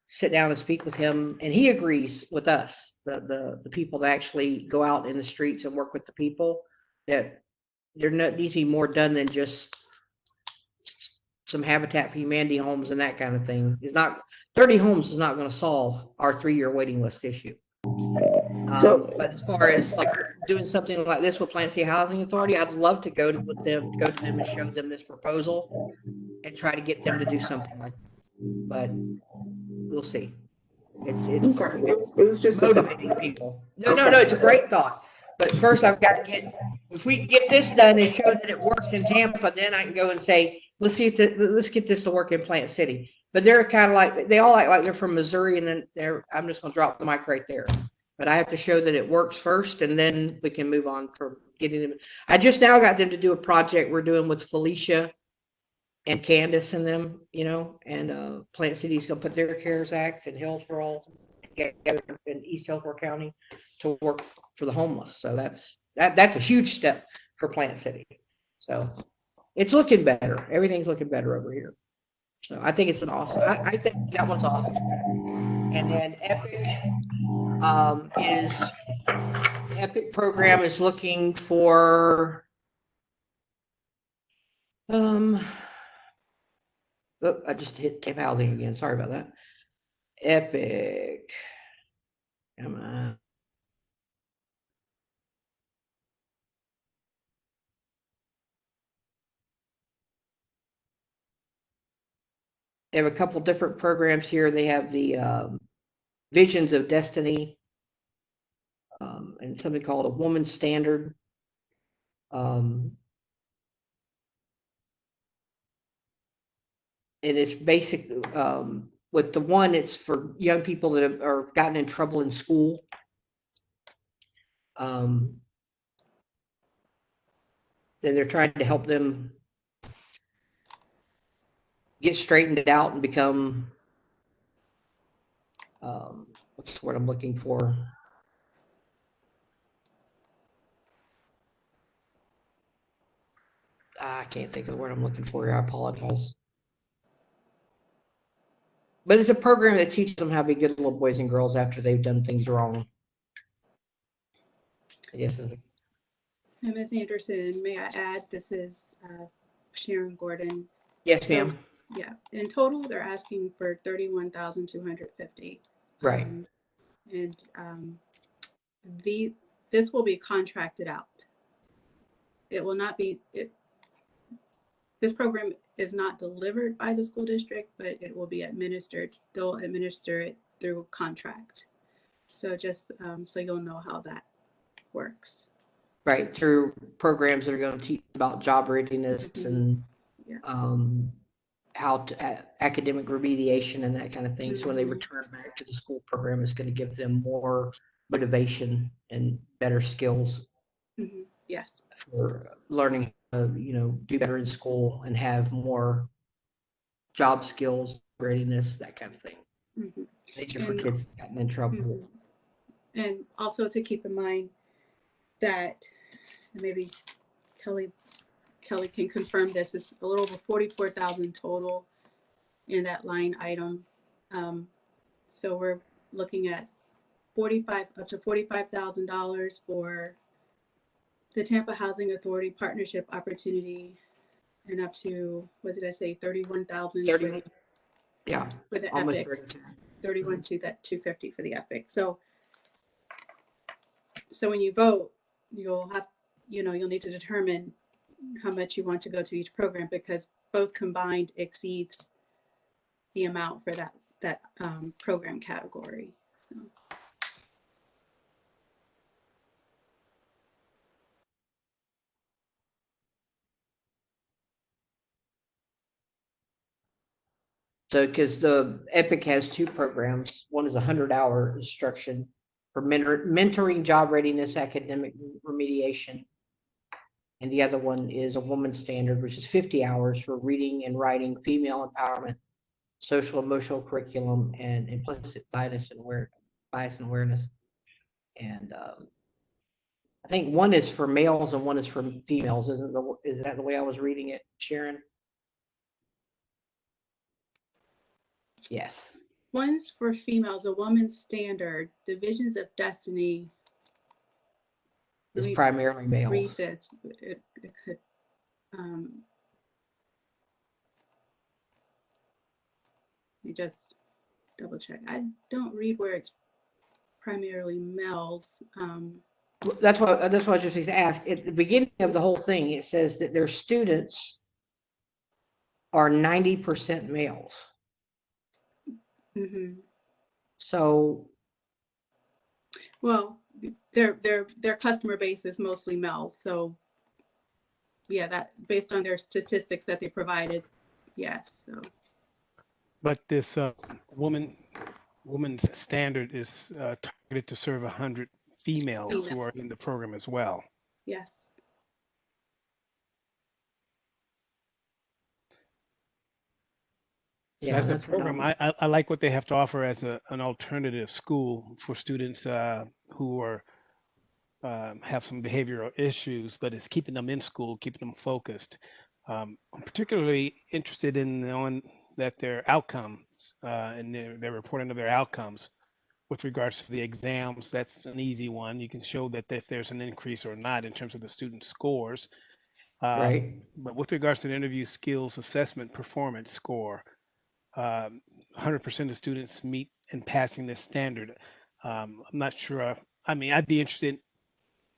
sit down and speak with him, and he agrees with us, the people that actually go out in the streets and work with the people, that there needs to be more done than just some Habitat for Humanity homes and that kind of thing. 30 homes is not going to solve our 3-year waiting list issue. But as far as like doing something like this with Plant City Housing Authority, I'd love to go to them and show them this proposal and try to get them to do something like that. But we'll see. It's Okay. It was just motivating people. No, it's a great thought. But first I've got to if we can get this done and show that it works in Tampa, then I can go and say, let's get this to work in Plant City. But they're kind of like, they all act like they're from Missouri, and then I'm just going to drop the mic right there. But I have to show that it works first, and then we can move on from getting them. I just now got them to do a project we're doing with Felicia and Candace and them, and Plant City's going to put their CARES Act and Hillsborough in East Hillsborough County to work for the homeless. So that's a huge step for Plant City. So it's looking better. Everything's looking better over here. So I think it's an awesome, I think that one's awesome. And then Epic program is looking for, I just came out again. Sorry about that. Epic. Come on. They have a couple different programs here. They have the Visions of Destiny, and something called a Woman Standard. And it's basic, with the one, it's for young people that are gotten in trouble in school. Then they're trying to help them get straightened out and become, what's the word I'm looking for? I can't think of the word I'm looking for here. I apologize. But it's a program that teaches them how to be good little boys and girls after they've done things wrong. I guess. And Ms. Anderson, may I add, this is Sharon Gordon. Yes, ma'am. Yeah, in total, they're asking for $31,250. Right. This will be contracted out. It will not be, this program is not delivered by the school district, but it will be administered. They'll administer it through contract. So just so you'll know how that works. Right, through programs that are going to teach about job readiness and how to academic remediation and that kind of thing. So when they return back to the school program, it's going to give them more motivation and better skills. Yes. For learning, do better in school and have more job skills, readiness, that kind of thing. Nature for kids gotten in trouble. And also to keep in mind that maybe Kelly can confirm this, is a little over 44,000 total in that line item. So we're looking at up to $45,000 for the Tampa Housing Authority partnership opportunity, and up to, what did I say, 31,000. Yeah, for the almost Epic. 31 to that 250 for the Epic. So when you vote, you'll need to determine how much you want to go to each program, because both combined exceeds the amount for that program category. So, because the Epic has two programs, one is 100-hour instruction for mentoring, job readiness, academic remediation. And the other one is a Woman Standard, which is 50 hours for reading and writing, female empowerment, social emotional curriculum, and implicit bias and awareness. And I think one is for males and one is for females. Is that the way I was reading it, Sharon? Yes. One's for females, a Woman's Standard, the Visions of Destiny. It's primarily males. Read this. It could. You just double check. I don't read where it's primarily males. That's what I was just going to ask. At the beginning of the whole thing, it says that their students are 90% males. So, well, their customer base is mostly male. So, yeah, that based on their statistics that they provided, yes. So, but this woman's standard is targeted to serve 100 females who are in the program as well. Yes. So as a program, I like what they have to offer as an alternative school for students who are have some behavioral issues, but it's keeping them in school, keeping them focused. I'm particularly interested in knowing that their outcomes and their reporting of their outcomes with regards to the exams. That's an easy one. You can show that if there's an increase or not in terms of the student scores. Right. But with regards to the interview skills assessment performance score, 100% of students meet in passing this standard. I'm not sure. I mean, I'd be interested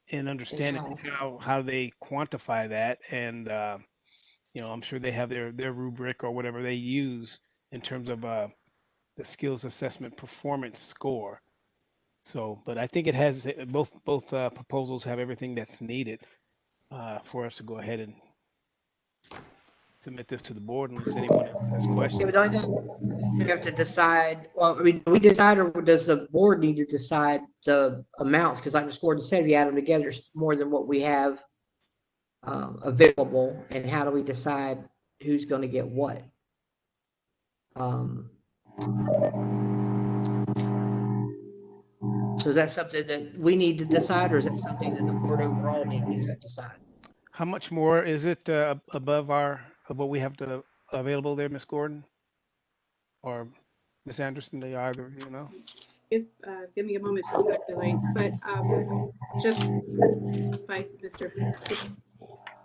in understanding how they quantify that, and I'm sure they have their rubric or whatever they use in terms of the skills assessment performance score. So, but I think it has both proposals have everything that's needed for us to go ahead and submit this to the board unless anyone else has Yeah, questions. but the only thing we have to decide, well, I mean, do we decide, or does the board need to decide the amounts? Because like Ms. Gordon said, if you add them together, it's more than what we have available. And how do we decide who's going to get what? So is that something that we need to decide, or is that something that the board overall needs to decide? How much more is it above of what we have available there, Ms. Gordon? Or Ms. Anderson, do either of you know? If give me a moment to calculate, but just advice, Mr.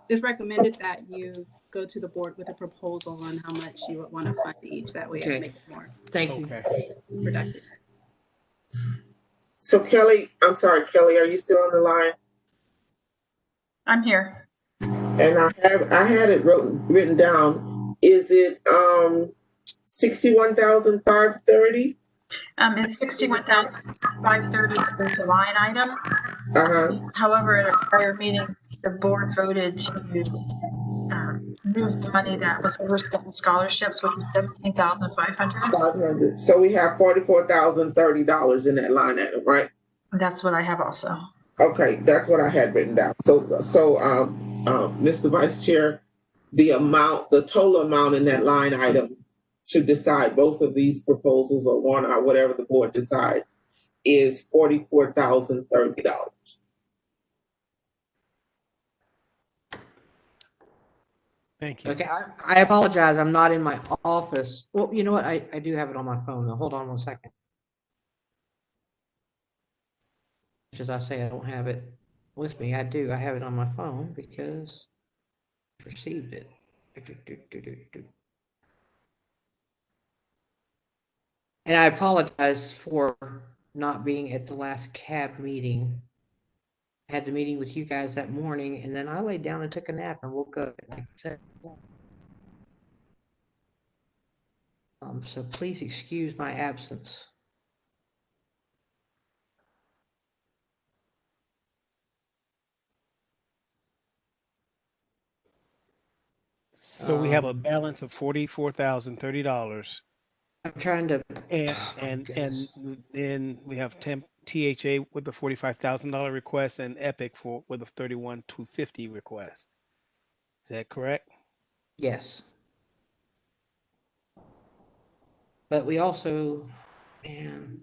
It's recommended that you go to the board with a proposal on how much you would want to fund each. That way, Okay. it makes it more Thank you. productive. So Kelly, I'm sorry, Kelly, are you still on the line? I'm here. And I had it written down. Is it 61,530? It's 61,530 is the line item. However, at a prior meeting, the board voted to move the money that was overspent in scholarships, which is 17,500. 500. So we have $44,030 in that line item, right? That's what I have also. Okay, that's what I had written down. So, Mr. Vice Chair, the total amount in that line item to decide both of these proposals or one or whatever the board decides is $44,030. Thank you. Okay, I apologize. I'm not in my office. Well, you know what? I do have it on my phone. Now, hold on 1 second. As I say, I don't have it with me. I do. I have it on my phone because I received it. And I apologize for not being at the last CAB meeting. I had the meeting with you guys that morning, and then I laid down and took a nap and woke up at like 7. So please excuse my absence. So we have a balance of $44,030. I'm trying to. And then we have THA with the $45,000 request and Epic with a $31,250 request. Is that correct? Yes. But we also, getting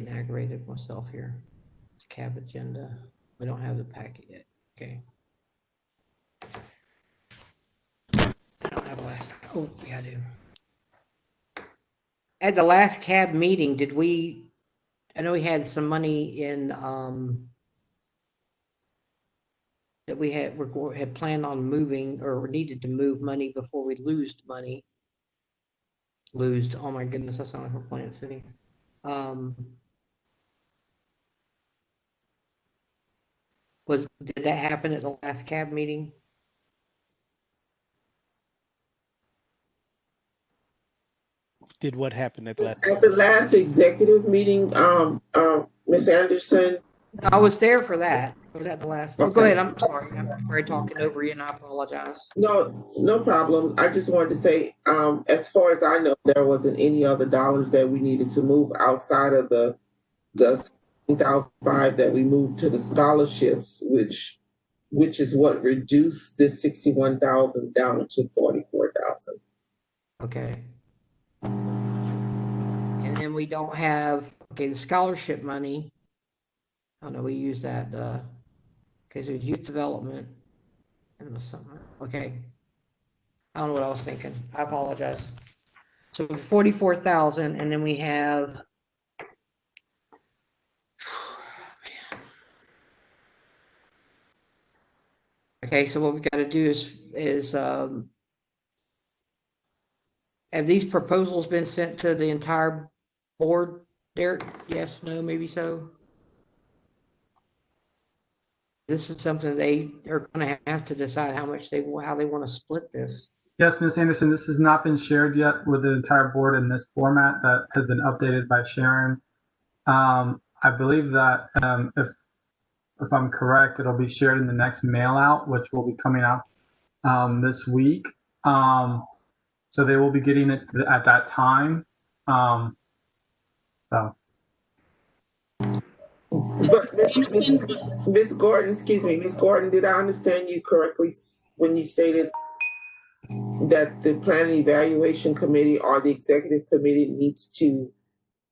aggravated myself here. It's CAB agenda. We don't have the packet yet. Okay. I don't have last. Oh, yeah, I do. At the last CAB meeting, I know we had some money in, that we had planned on moving or needed to move money before we lose money. Oh my goodness, that sounds like we're Plant City. Did that happen at the last CAB meeting? Did what happen at the last? At the last executive meeting, Ms. Anderson. I was there for that. I was at the last. Okay. Oh, go ahead. I'm sorry. I'm sorry talking over you, and I apologize. No problem. I just wanted to say, as far as I know, there wasn't any other dollars that we needed to move outside of the 17,005 that we moved to the scholarships, which is what reduced this 61,000 down to 44,000. Okay. And then we don't have, the scholarship money. I don't know, we use that Okay, so it's youth development. And the summer. Okay. I don't know what I was thinking. I apologize. So 44,000, and then we have. Okay, so what we got to do is have these proposals been sent to the entire board, Derek? Yes, no, maybe so. This is something they are going to have to decide how they want to split this. Yes, Ms. Anderson, this has not been shared yet with the entire board in this format. That has been updated by Sharon. I believe that if I'm correct, it'll be shared in the next mail out, which will be coming out this week. So they will be getting it at that time. So. But Ms. Gordon, excuse me, Ms. Gordon, did I understand you correctly when you stated that the Planning Evaluation Committee or the Executive Committee needs to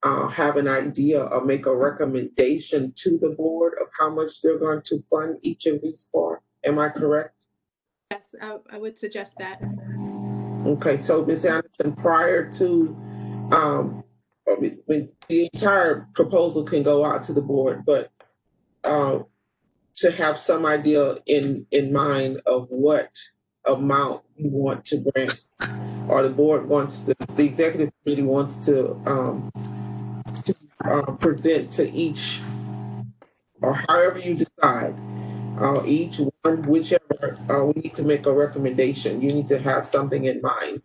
have an idea or make a recommendation to the board of how much they're going to fund each of these for? Am I correct? Yes, I would suggest that. Okay, so Ms. Anderson, prior to when the entire proposal can go out to the board, but to have some idea in mind of what amount you want to grant, or the board wants to, the executive committee wants to present to each, or however you decide, each one, whichever, we need to make a recommendation. You need to have something in mind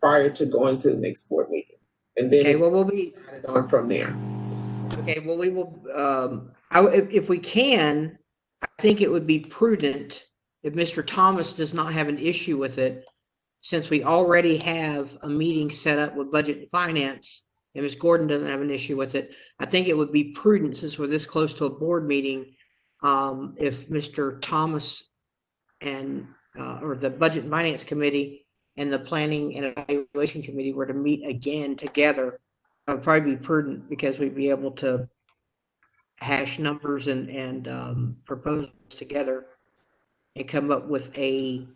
prior to going to the next board meeting. And then okay, well, we'll be on from there. Okay, well, we will, if we can, I think it would be prudent if Mr. Thomas does not have an issue with it, since we already have a meeting set up with Budget and Finance, and Ms. Gordon doesn't have an issue with it. I think it would be prudent, since we're this close to a board meeting, if Mr. Thomas and, or the Budget and Finance Committee and the Planning and Evaluation Committee were to meet again together. It would probably be prudent, because we'd be able to hash numbers and proposals together and come up with a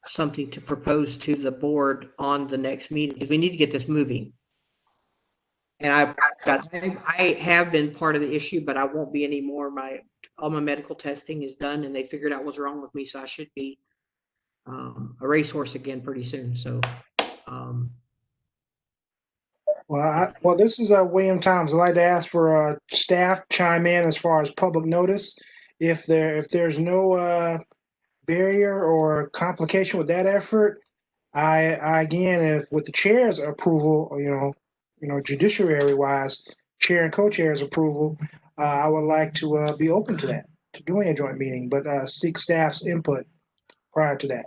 something to propose to the board on the next meeting, because we need to get this moving. And I have been part of the issue, but I won't be anymore. All my medical testing is done, and they figured out what's wrong with me, so I should be a racehorse again pretty soon. So. Well, this is William Thomas. I'd like to ask for staff chime in as far as public notice. If there's no barrier or complication with that effort, I again, with the chair's approval, judiciary wise, chair and co-chair's approval, I would like to be open to that, to doing a joint meeting, but seek staff's input prior to that.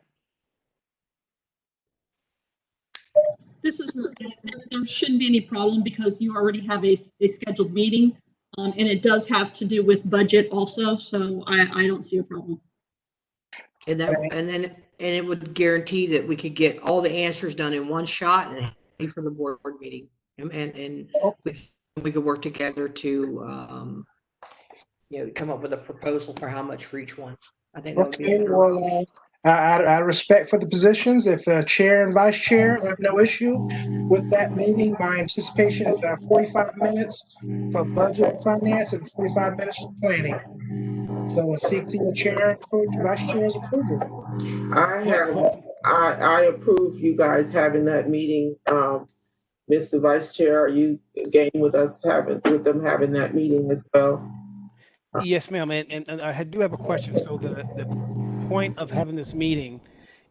There shouldn't be any problem, because you already have a scheduled meeting, and it does have to do with budget also, so I don't see a problem. And it would guarantee that we could get all the answers done in one shot and ready for the board meeting, and we could work together to come up with a proposal for how much for each one. I think that would be well, out of respect for the positions, if chair and vice chair have no issue with that meeting, my anticipation is 45 minutes for budget and finance and 45 minutes for planning. So seek the chair and vice chair's approval. I approve you guys having that meeting. Mr. Vice Chair, are you game with us having that meeting as well? Yes, ma'am. And I do have a question. So the point of having this meeting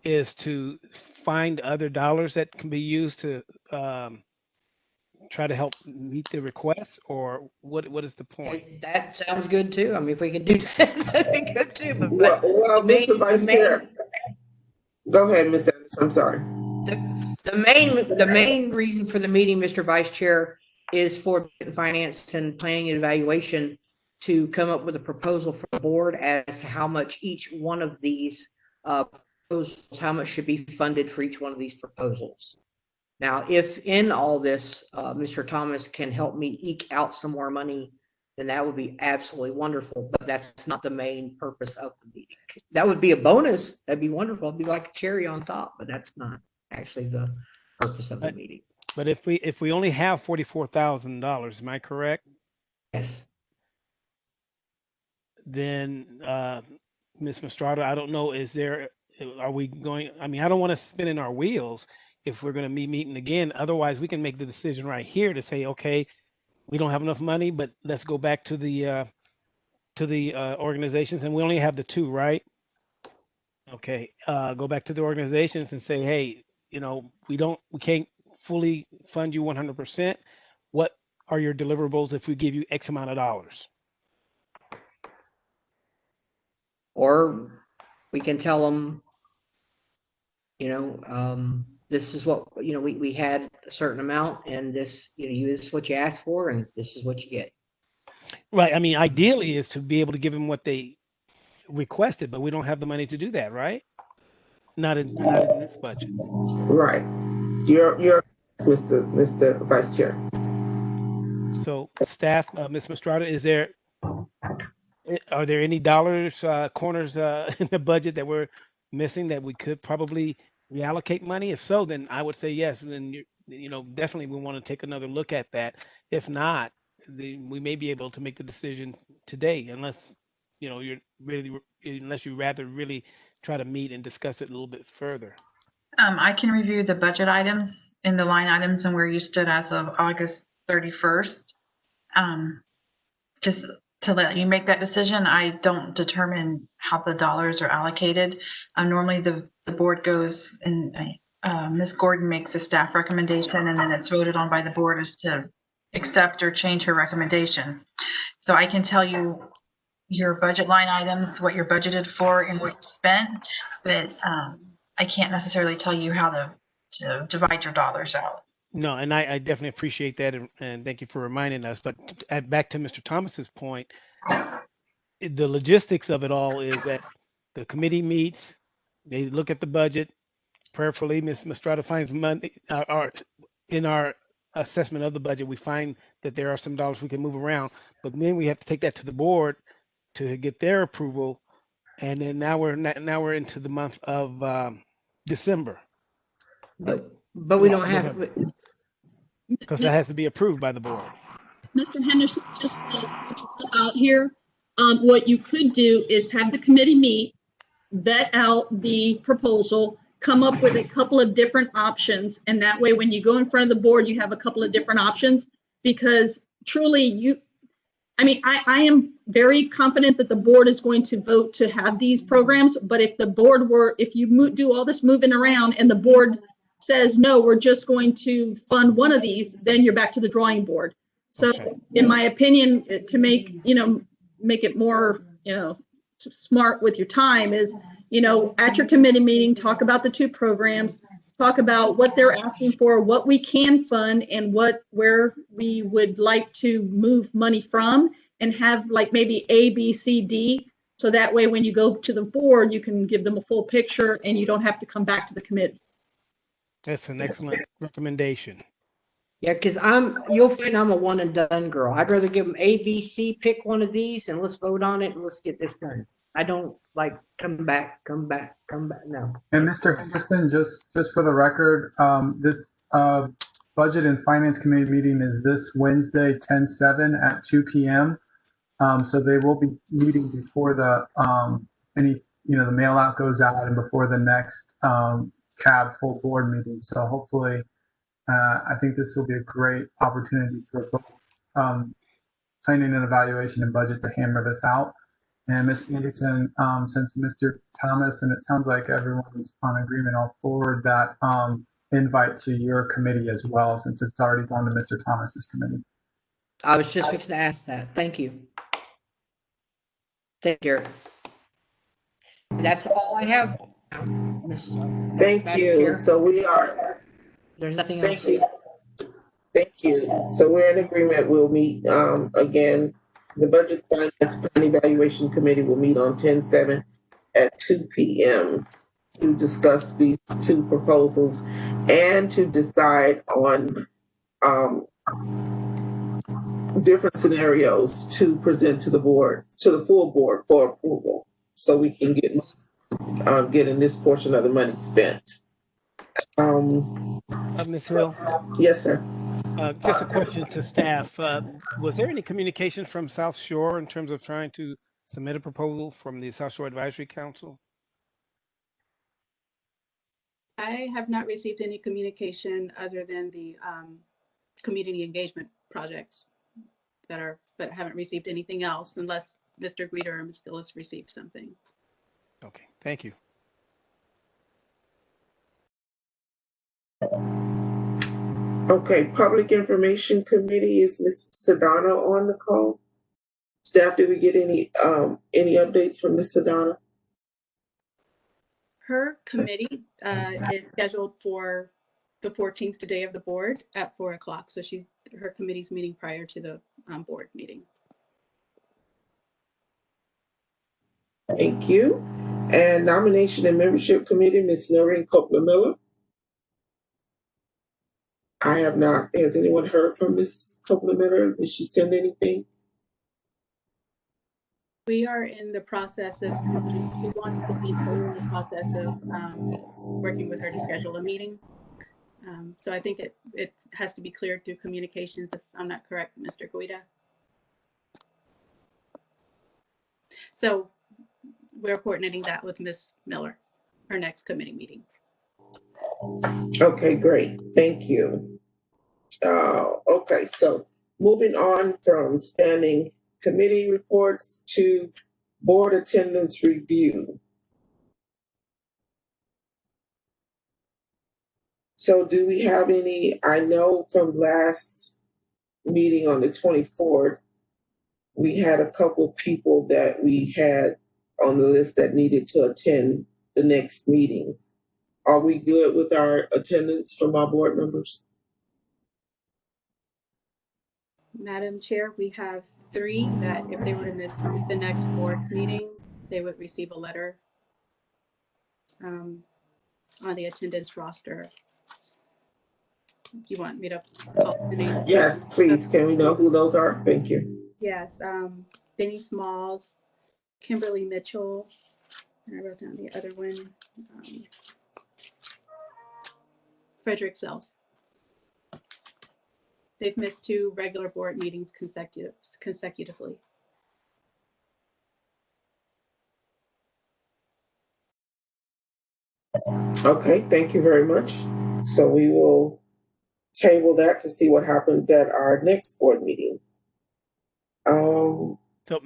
is to find other dollars that can be used to try to help meet the request, or what is the point? That sounds good too. I mean, if we can do that, that'd be good too. But Mr. Vice Chair, go ahead, Ms. Anderson. I'm sorry. The main reason for the meeting, Mr. Vice Chair, is for finance and planning and evaluation to come up with a proposal for the board as to how much each one of these proposals, how much should be funded for each one of these proposals. Now, if in all this, Mr. Thomas can help me eke out some more money then that would be absolutely wonderful, but that's not the main purpose of the meeting. That would be a bonus. That'd be wonderful. It'd be like a cherry on top, but that's not actually the purpose of the meeting. But if we only have $44,000, am I correct? Yes. Then Ms. Mastrada, I don't know, are we going, I mean, I don't want to spin in our wheels if we're going to be meeting again. Otherwise, we can make the decision right here to say, okay, we don't have enough money, but let's go back to the organizations, and we only have the two, right? Okay, go back to the organizations and say, hey, you know, we can't fully fund you 100%. What are your deliverables if we give you X amount of dollars? Or we can tell them, you know, this is what, you know, we had a certain amount, and this, you know, this is what you asked for, and this is what you get. Right. I mean, ideally is to be able to give them what they requested, but we don't have the money to do that, right? Not in this budget. Right. You're Mr. Vice Chair. So staff, Ms. Mastrada, are there any dollars, corners in the budget that we're missing that we could probably reallocate money? If so, then I would say yes. And then, you know, definitely we want to take another look at that. If not, then we may be able to make the decision today, unless, you know, unless you rather really try to meet and discuss it a little bit further. I can review the budget items in the line items and where you stood as of August 31st. Just to let you make that decision. I don't determine how the dollars are allocated. Normally the board goes and Ms. Gordon makes a staff recommendation, and then it's voted on by the board as to accept or change her recommendation. So I can tell you your budget line items, what you're budgeted for and what you spent, but I can't necessarily tell you how to divide your dollars out. No, and I definitely appreciate that, and thank you for reminding us. But back to Mr. Thomas's point, the logistics of it all is that the committee meets, they look at the budget, prayerfully, Ms. Mastrada finds money, in our assessment of the budget, we find that there are some dollars we can move around, but then we have to take that to the board to get their approval, and then now we're into the month of December. But we don't have, because that has to be approved by the board. Mr. Henderson, just to help out here, what you could do is have the committee meet, vet out the proposal, come up with a couple of different options, and that way when you go in front of the board, you have a couple of different options, because truly I am very confident that the board is going to vote to have these programs, but if you do all this moving around and the board says, no, we're just going to fund one of these, then you're back to the drawing board. So okay. In my opinion, to make it more, smart with your time is, at your committee meeting, talk about the two programs, talk about what they're asking for, what we can fund, and where we would like to move money from, and have like maybe A, B, C, D. So that way, when you go to the board, you can give them a full picture and you don't have to come back to the committee. That's an excellent recommendation. Yeah, because you'll find I'm a one and done girl. I'd rather give them A, B, C, pick one of these and let's vote on it and let's get this done. I don't like come back. No. And Mr. Henderson, just for the record, this Budget and Finance Committee meeting is this Wednesday, 10/7 at 2 p.m. So they will be meeting before the the mail out goes out and before the next CAB full board meeting. So hopefully, I think this will be a great opportunity for both planning and evaluation and budget to hammer this out. And Ms. Anderson, since Mr. Thomas, and it sounds like everyone's on agreement, I'll forward that invite to your committee as well, since it's already gone to Mr. Thomas's committee. I was just fixing to ask that. Thank you. Thank you. That's all I have. Thank you. So we are. There's nothing else. Thank you. So we're in agreement. We'll meet again. The Budget Finance Plan Evaluation Committee will meet on 10/7 at 2 p.m. to discuss these two proposals and to decide on different scenarios to present to the board, to the full board for approval, so we can get getting this portion of the money spent. Ms. Hill? Yes, sir. Just a question to staff. Was there any communication from South Shore in terms of trying to submit a proposal from the South Shore Advisory Council? I have not received any communication other than the community engagement projects but haven't received anything else unless Mr. Guida or Ms. Gillis received something. Okay, thank you. Okay, Public Information Committee, is Ms. Sedana on the call? Staff, did we get any updates from Ms. Sedana? Her committee is scheduled for the 14th day of the board at 4 o'clock. So her committee's meeting prior to the board meeting. Thank you. And Nomination and Membership Committee, Ms. Noreen Copeland-Miller. I have not. Has anyone heard from Ms. Copeland-Miller? Did she send anything? We are in the process of, we want to be in the process of working with her to schedule a meeting. So I think it has to be cleared through communications, if I'm not correct, Mr. Guida. So we're coordinating that with Ms. Miller, her next committee meeting. Okay, great. Thank you. Okay, so moving on from standing committee reports to board attendance review. So do we have any, I know from last meeting on the 24th, we had a couple people that we had on the list that needed to attend the next meetings. Are we good with our attendance from our board members? Madam Chair, we have 3 that if they were to miss the next board meeting, they would receive a letter on the attendance roster. Do you want me to call the name? Yes, please. Can we know who those are? Thank you. Yes, Benny Smalls, Kimberly Mitchell, and I wrote down the other one, Frederick Sells. They've missed 2 regular board meetings consecutively. Okay, thank you very much. So we will table that to see what happens at our next board meeting. So,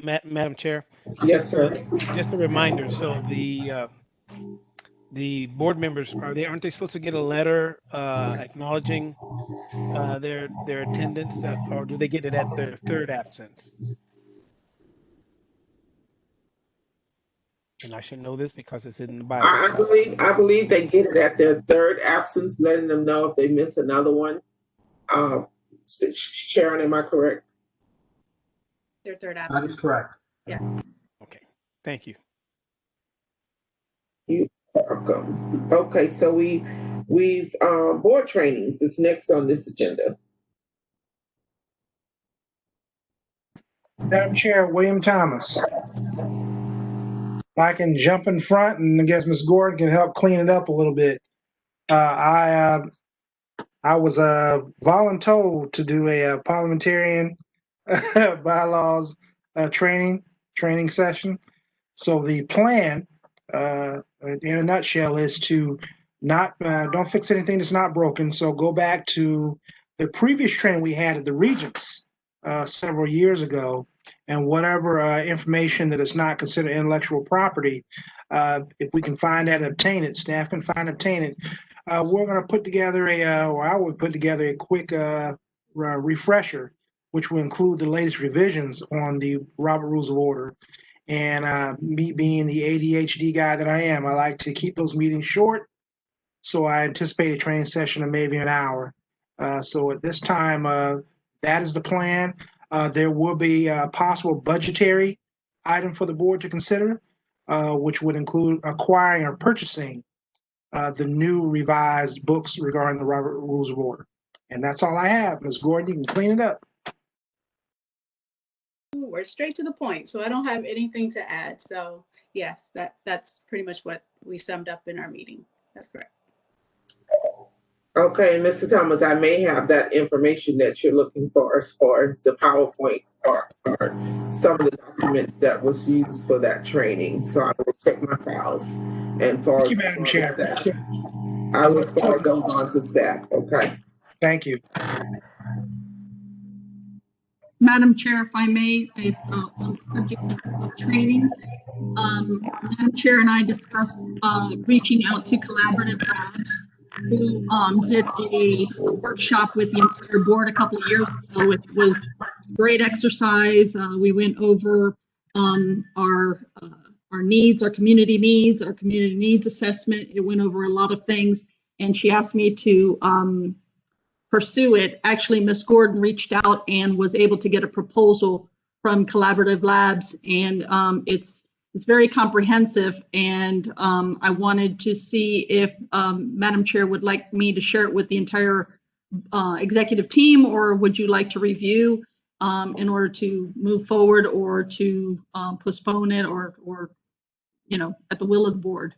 Madam Chair. Yes, sir. Just a reminder. So the board members, aren't they supposed to get a letter acknowledging their attendance, or do they get it at their 3rd absence? And I should know this because it's in the Bible. I believe they get it at their 3rd absence, letting them know if they miss another one. Sharon, am I correct? Their 3rd absence. That is correct. Yes. Okay, thank you. You're welcome. Okay, so we've board trainings is next on this agenda. Madam Chair, William Thomas. I can jump in front, and I guess Ms. Gordon can help clean it up a little bit. I was voluntold to do a parliamentarian bylaws training session. So the plan, in a nutshell, is to not don't fix anything that's not broken. So go back to the previous training we had at the Regents several years ago, and whatever information that is not considered intellectual property, if we can find that and obtain it, staff can find and obtain it. We're going to put together or I would put together a quick refresher, which will include the latest revisions on the Robert Rules of Order. And me being the ADHD guy that I am, I like to keep those meetings short. So I anticipate a training session of maybe an hour. So at this time, that is the plan. There will be a possible budgetary item for the board to consider, which would include acquiring or purchasing the new revised books regarding the Robert Rules of Order. And that's all I have. Ms. Gordon, you can clean it up. we're straight to the point. So I don't have anything to add. So yes, that's pretty much what we summed up in our meeting. That's correct. Okay, Mr. Thomas, I may have that information that you're looking for as far as the PowerPoint or some of the documents that was used for that training. So I will check my files and forward. Thank you, Madam Chair. I will forward those on to staff. Okay. Thank you. Madam Chair, if I may, on the subject of training, Madam Chair and I discussed reaching out to Collaborative Labs, who did a workshop with the entire board a couple of years ago. It was great exercise. We went over our needs, our community needs assessment. It went over a lot of things, and she asked me to pursue it. Actually, Ms. Gordon reached out and was able to get a proposal from Collaborative Labs, and it's very comprehensive, and I wanted to see if Madam Chair would like me to share it with the entire executive team, or would you like to review in order to move forward, or to postpone it, or you know, at the will of the board.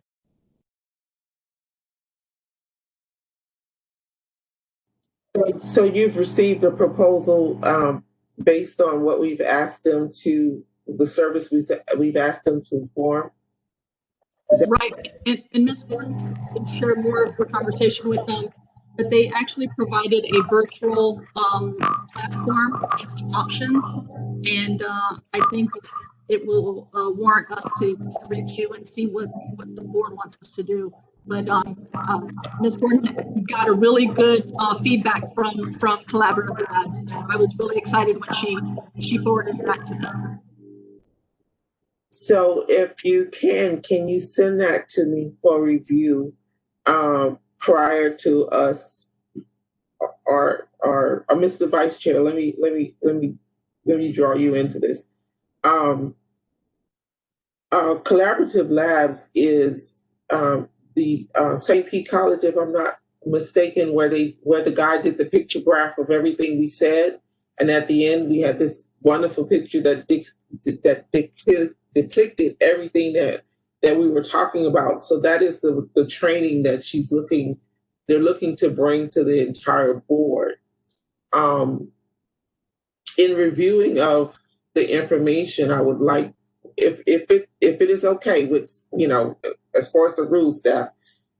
So you've received a proposal based on what we've asked them to, the service we've asked them to inform? Right, and Ms. Gordon can share more of the conversation with them, but they actually provided a virtual platform and some options, and I think it will warrant us to review and see what the board wants us to do. But Ms. Gordon got a really good feedback from Collaborative Labs. I was really excited when she forwarded that to me. So if you can you send that to me for review prior to us, or Mr. Vice Chair, let me draw you into this. Collaborative Labs is the St. Pete College, if I'm not mistaken, where the guy did the picture graph of everything we said, and at the end we had this wonderful picture that depicted everything that we were talking about. So that is the training that they're looking to bring to the entire board. In reviewing of the information, I would like, if it is okay with, you know, as far as the rules, staff,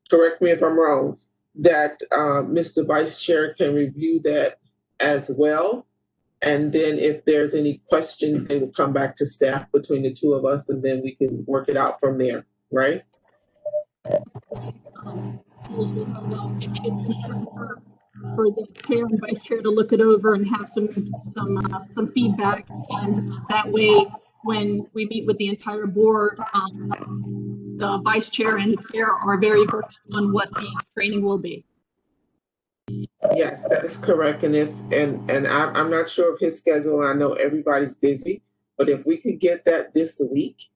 correct me if I'm wrong, that Mr. Vice Chair can review that as well. And then if there's any questions, they will come back to staff between the two of us, and then we can work it out from there, right? For the chair and vice chair to look it over and have some feedback, and that way, when we meet with the entire board, the vice chair and the chair are very versed on what the training will be. Yes, that is correct. And I'm not sure of his schedule. I know everybody's busy, but if we could get that this week,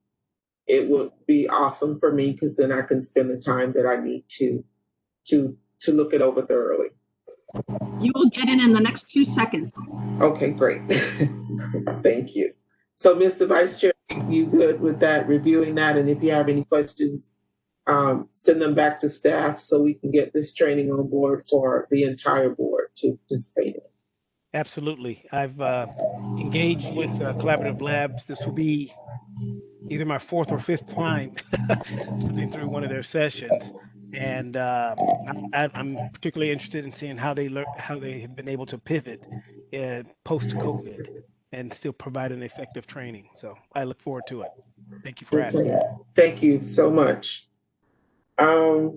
it would be awesome for me, because then I can spend the time that I need to look it over thoroughly. You will get it in the next 2 seconds. Okay, great. Thank you. So, Mr. Vice Chair, you good with that, reviewing that? And if you have any questions, send them back to staff so we can get this training on board for the entire board to participate in. Absolutely. I've engaged with Collaborative Labs. This will be either my 4th or 5th time sitting through one of their sessions. And I'm particularly interested in seeing how they have been able to pivot post-COVID and still provide an effective training. So I look forward to it. Thank you for asking. Thank you so much. Mr.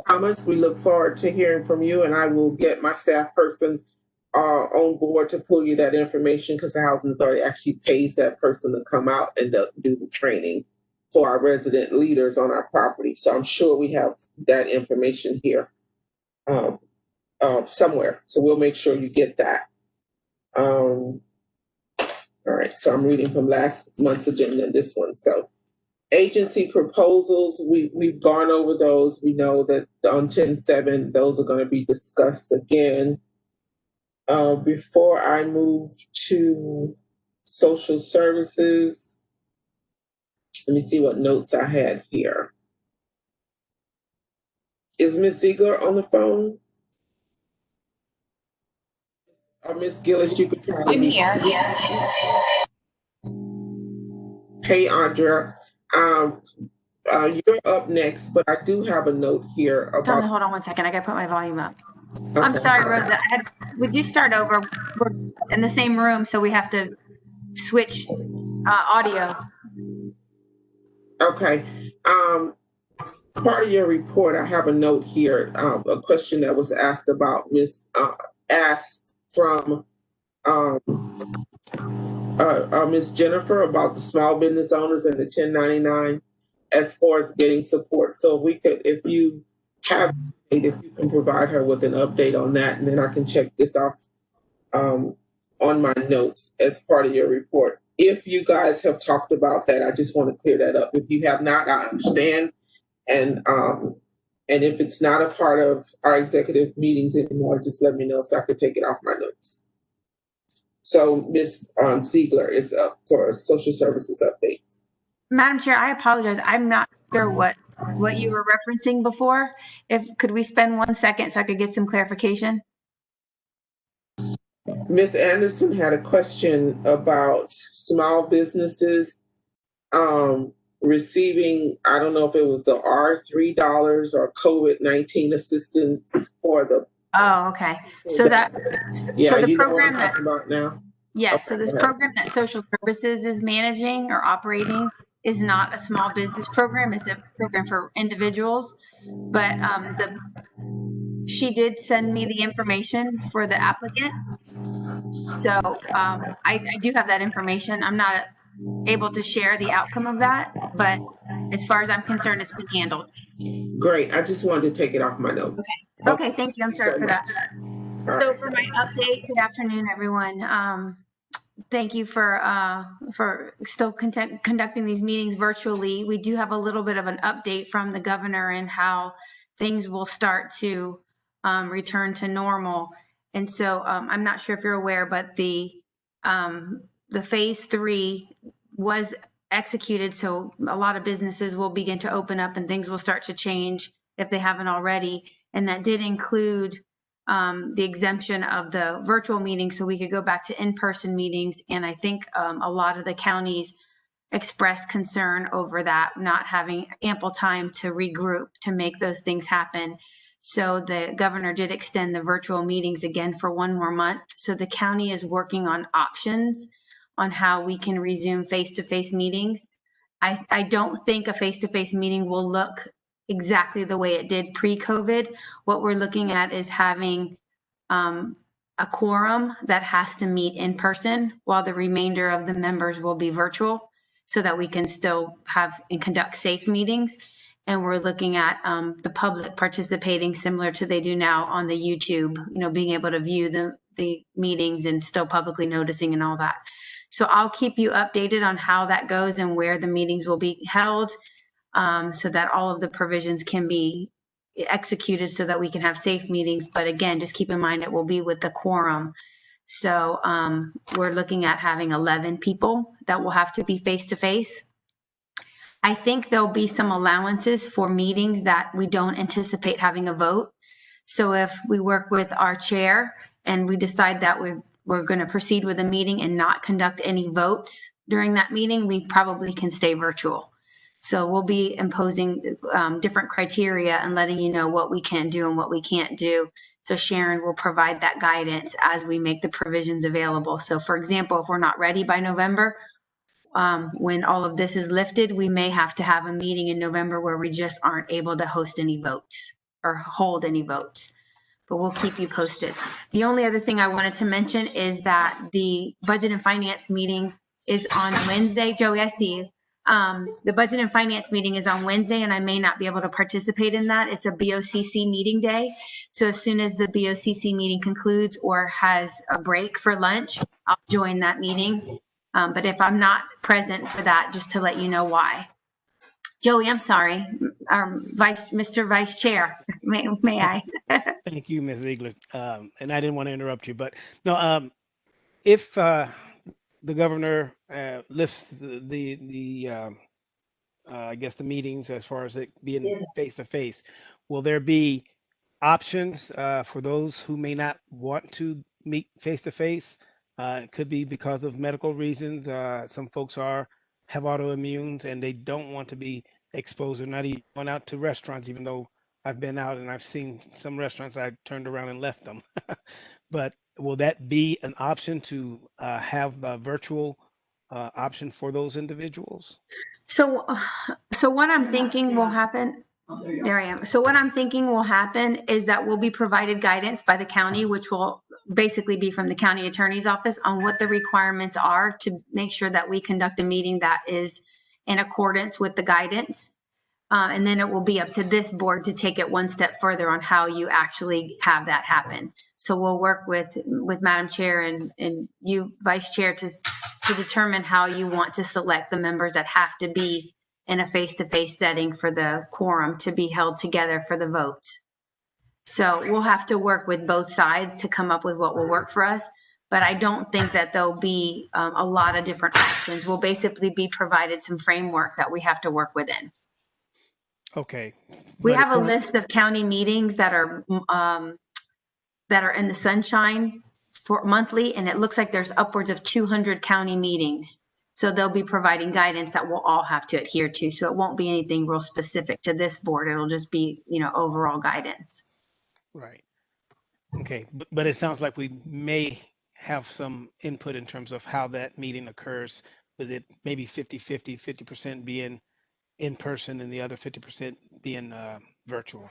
Thomas, we look forward to hearing from you, and I will get my staff person on board to pull you that information, because the Housing Authority actually pays that person to come out and do the training for our resident leaders on our property. So I'm sure we have that information here somewhere. So we'll make sure you get that. All right, so I'm reading from last month's agenda and this one. So agency proposals, we've gone over those. We know that on 10/7, those are going to be discussed again. Before I move to social services. Let me see what notes I had here. Is Ms. Ziegler on the phone? Or Ms. Gillis, you could probably. I'm here. Hey, Andrea. You're up next, but I do have a note here about. Hold on one second. I gotta put my volume up. Okay. I'm sorry, Rosa. Would you start over? We're in the same room, so we have to switch audio. Okay. Part of your report, I have a note here, a question that was asked about asked from Miss Jennifer about the small business owners and the 1099 as far as getting support. So if you can provide her with an update on that, and then I can check this off on my notes as part of your report. If you guys have talked about that, I just want to clear that up. If you have not, I understand. And if it's not a part of our executive meetings anymore, just let me know so I can take it off my notes. So Ms. Ziegler is up for social services updates. Madam Chair, I apologize. I'm not sure what you were referencing before. Could we spend 1 second so I could get some clarification? Ms. Anderson had a question about small businesses receiving, I don't know if it was the R$3 or COVID-19 assistance for the. Oh, okay. So the program that about now. Yeah, Okay, so this program that social services is managing or operating is not a small business program. It's a program for individuals. But she did send me the information for the applicant. So I do have that information. I'm not able to share the outcome of that, but as far as I'm concerned, it's been handled. Great. I just wanted to take it off my notes. Okay, thank you. I'm sorry for that. So for my update, good afternoon, everyone. Thank you for still conducting these meetings virtually. We do have a little bit of an update from the governor and how things will start to return to normal. And so I'm not sure if you're aware, but the phase 3 was executed. So a lot of businesses will begin to open up and things will start to change if they haven't already. And that did include the exemption of the virtual meetings so we could go back to in-person meetings. And I think a lot of the counties expressed concern over that, not having ample time to regroup to make those things happen. So the governor did extend the virtual meetings again for 1 more month. So the county is working on options on how we can resume face-to-face meetings. I don't think a face-to-face meeting will look exactly the way it did pre-COVID. What we're looking at is having a quorum that has to meet in person while the remainder of the members will be virtual so that we can still have and conduct safe meetings. And we're looking at the public participating similar to they do now on the YouTube, being able to view the meetings and still publicly noticing and all that. So I'll keep you updated on how that goes and where the meetings will be held so that all of the provisions can be executed so that we can have safe meetings. But again, just keep in mind it will be with the quorum. So we're looking at having 11 people that will have to be face-to-face. I think there'll be some allowances for meetings that we don't anticipate having a vote. So if we work with our chair and we decide that we're going to proceed with a meeting and not conduct any votes during that meeting, we probably can stay virtual. So we'll be imposing different criteria and letting you know what we can do and what we can't do. So Sharon will provide that guidance as we make the provisions available. So for example, if we're not ready by November, when all of this is lifted, we may have to have a meeting in November where we just aren't able to host any votes or hold any votes. But we'll keep you posted. The only other thing I wanted to mention is that the Budget and Finance meeting is on Wednesday. Joey, I see you. The Budget and Finance meeting is on Wednesday, and I may not be able to participate in that. It's a BOCC meeting day. So as soon as the BOCC meeting concludes or has a break for lunch, I'll join that meeting. But if I'm not present for that, just to let you know why. Joey, I'm sorry. Mr. Vice Chair, may I? Thank you, Ms. Ziegler. And I didn't want to interrupt you, but no, if the governor lifts I guess the meetings as far as it being face to face, will there be options for those who may not want to meet face to face? It could be because of medical reasons. Some folks have autoimmunes and they don't want to be exposed or not even going out to restaurants, even though I've been out and I've seen some restaurants I turned around and left them. But will that be an option to have a virtual option for those individuals? So what I'm thinking will happen, there I am. So what I'm thinking will happen is that we'll be provided guidance by the county, which will basically be from the county attorney's office on what the requirements are to make sure that we conduct a meeting that is in accordance with the guidance. And then it will be up to this board to take it one step further on how you actually have that happen. So we'll work with Madam Chair and you, Vice Chair, to determine how you want to select the members that have to be in a face-to-face setting for the quorum to be held together for the votes. So we'll have to work with both sides to come up with what will work for us. But I don't think that there'll be a lot of different options. We'll basically be provided some framework that we have to work within. Okay. We have a list of county meetings that are in the sunshine for monthly, and it looks like there's upwards of 200 county meetings. So they'll be providing guidance that we'll all have to adhere to. So it won't be anything real specific to this board. It'll just be, overall guidance. Right. Okay. But it sounds like we may have some input in terms of how that meeting occurs, with it maybe 50-50, 50% being in person and the other 50% being virtual.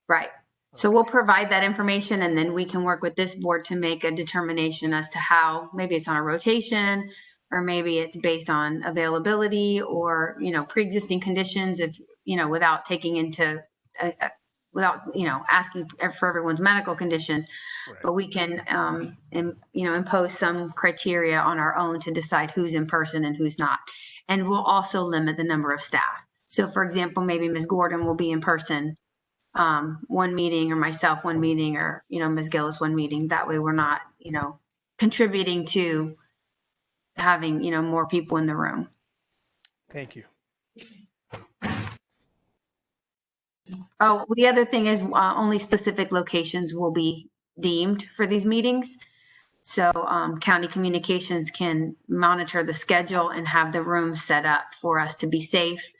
Right. So we'll provide that information, and then we can work with this board to make a determination as to how, maybe it's on a rotation, or maybe it's based on availability or, pre-existing conditions, if, without taking into, without, asking for everyone's medical conditions. Right. But we can, impose some criteria on our own to decide who's in person and who's not. And we'll also limit the number of staff. So for example, maybe Ms. Gordon will be in person one meeting, or myself one meeting, or, Ms. Gillis one meeting. That way we're not, contributing to having, more people in the room. Thank you. Oh, the other thing is only specific locations will be deemed for these meetings. So county communications can monitor the schedule and have the room set up for us to be safe.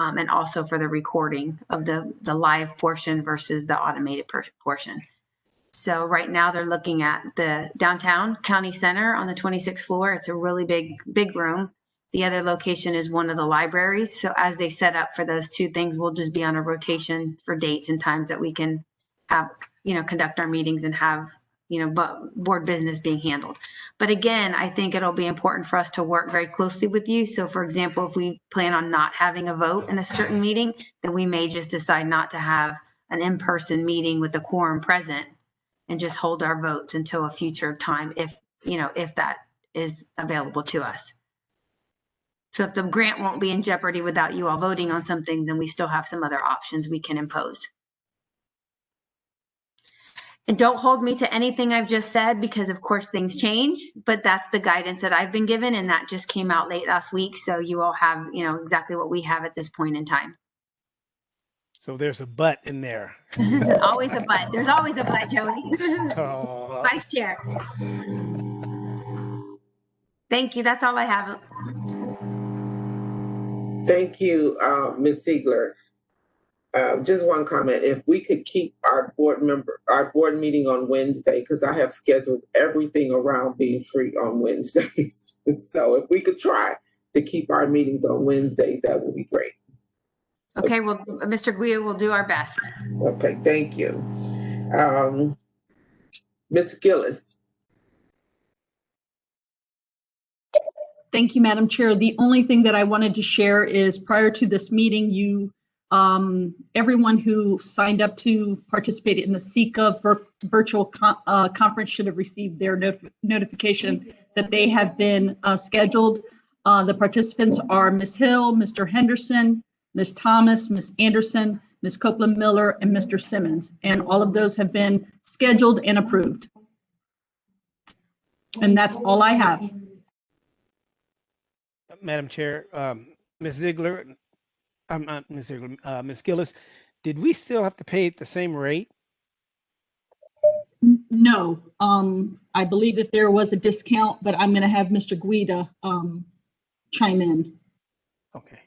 And also for the recording of the live portion versus the automated portion. So right now they're looking at the downtown county center on the 26th floor. It's a really big room. The other location is one of the libraries. So as they set up for those two things, we'll just be on a rotation for dates and times that we can have, conduct our meetings and have, board business being handled. But again, I think it'll be important for us to work very closely with you. So for example, if we plan on not having a vote in a certain meeting, then we may just decide not to have an in-person meeting with the quorum present and just hold our votes until a future time if that is available to us. So if the grant won't be in jeopardy without you all voting on something, then we still have some other options we can impose. And don't hold me to anything I've just said, because of course things change, but that's the guidance that I've been given, and that just came out late last week. So you all have, exactly what we have at this point in time. So there's a but in there. Always a but. There's always a but, Joey. Oh. Vice Chair. Thank you. That's all I have. Thank you, Ms. Ziegler. Just one comment. If we could keep our board meeting on Wednesday, because I have scheduled everything around being free on Wednesdays. So if we could try to keep our meetings on Wednesday, that would be great. Okay, well, Mr. Guida will do our best. Okay, thank you. Ms. Gillis. Thank you, Madam Chair. The only thing that I wanted to share is prior to this meeting, everyone who signed up to participate in the SECA virtual conference should have received their notification that they have been scheduled. The participants are Ms. Hill, Mr. Henderson, Ms. Thomas, Ms. Anderson, Ms. Copeland Miller, and Mr. Simmons. And all of those have been scheduled and approved. And that's all I have. Madam Chair, Ms. Ziegler, I'm not Ms. Ziegler, Ms. Gillis, did we still have to pay at the same rate? No, I believe that there was a discount, but I'm going to have Mr. Guida chime in. Okay.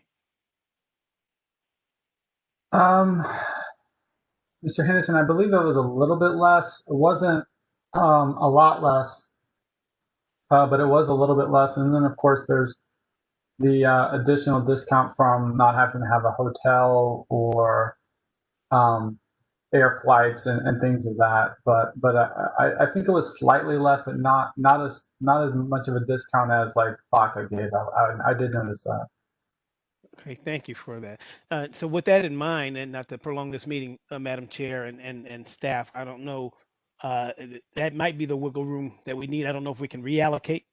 Mr. Henderson, I believe that was a little bit less. It wasn't a lot less, but it was a little bit less. And then, of course, there's the additional discount from not having to have a hotel or air flights and things of that. But I think it was slightly less, but not as much of a discount as like FACA gave. I did notice that. Okay, thank you for that. So with that in mind, and not to prolong this meeting, Madam Chair and staff, I don't know, that might be the wiggle room that we need. I don't know if we can reallocate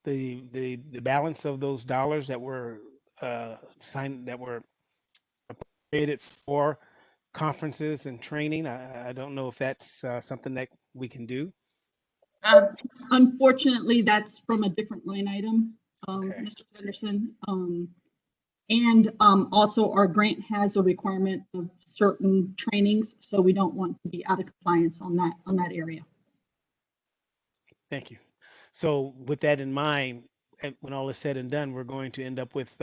the balance of those dollars that were appropriated for conferences and training. I don't know if that's something that we can do. Unfortunately, that's from a different line item, Okay. Mr. Henderson. And also our grant has a requirement of certain trainings, so we don't want to be out of compliance on that area. Thank you. So with that in mind, when all is said and done, we're going to end up with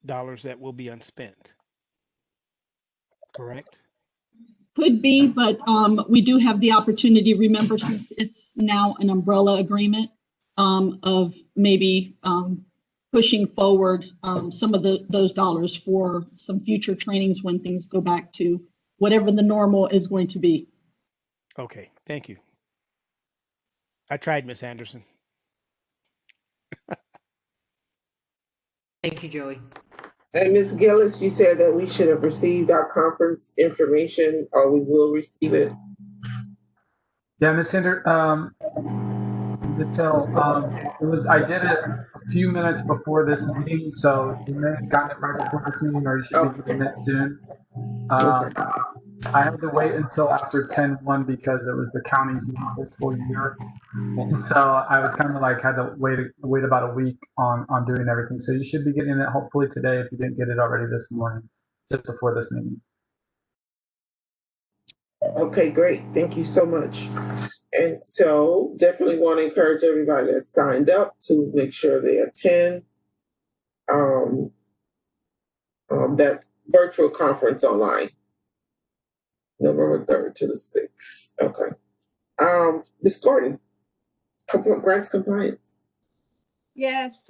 dollars that will be unspent. Correct? Could be, but we do have the opportunity, remember, since it's now an umbrella agreement, of maybe pushing forward some of those dollars for some future trainings when things go back to whatever the normal is going to be. Okay, thank you. I tried, Ms. Anderson. Thank you, Joey. And Ms. Gillis, you said that we should have received our conference information, or we will receive it. Yeah, Ms. Hinder, I did it a few minutes before this meeting, so you may have gotten it right before this meeting, or you should be getting it soon. I had to wait until after 10/1 because it was the county's new fiscal year, and so I was kind of like had to wait about a week on doing everything. So you should be getting it hopefully today if you didn't get it already this morning, just before this meeting. Okay, great. Thank you so much. And so definitely want to encourage everybody that signed up to make sure they attend that virtual conference online, November 3rd to the 6th. Okay. Ms. Gordon, grants compliance. Yes,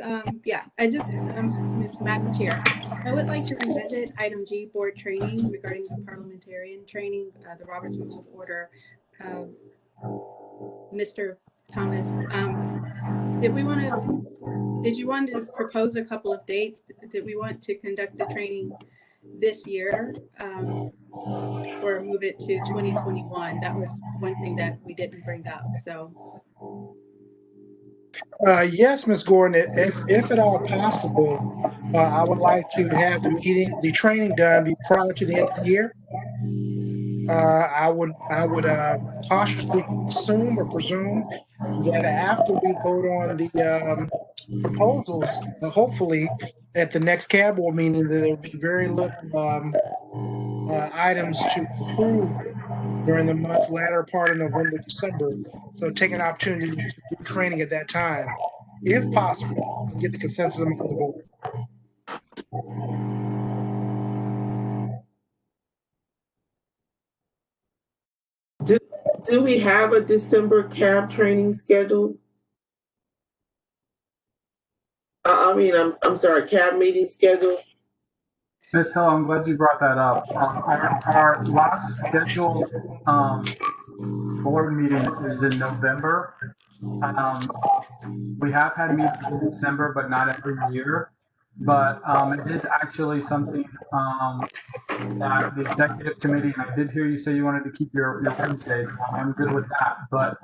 yeah, Ms. Madam Chair, I would like to revisit item G, board training regarding the parliamentarian training, the Robert's Rules of Order. Mr. Thomas, did you want to propose a couple of dates? Did we want to conduct the training this year or move it to 2021? That was one thing that we didn't bring up, so. Yes, Ms. Gordon, if at all possible, I would like to have the training done prior to the end of the year. I would cautiously assume or presume that after we vote on the proposals, hopefully at the next CAB board meeting, there will be very little items to approve during the latter part of November, December. So take an opportunity to do training at that time, if possible, and get the consensus among the board. Do we have a December CAB training scheduled? I'm sorry, CAB meeting scheduled? Ms. Hill, I'm glad you brought that up. Our last scheduled board meeting is in November. We have had meetings in December, but not every year. But it is actually something that the executive committee, and I did hear you say you wanted to keep your Wednesday. I'm good with that, but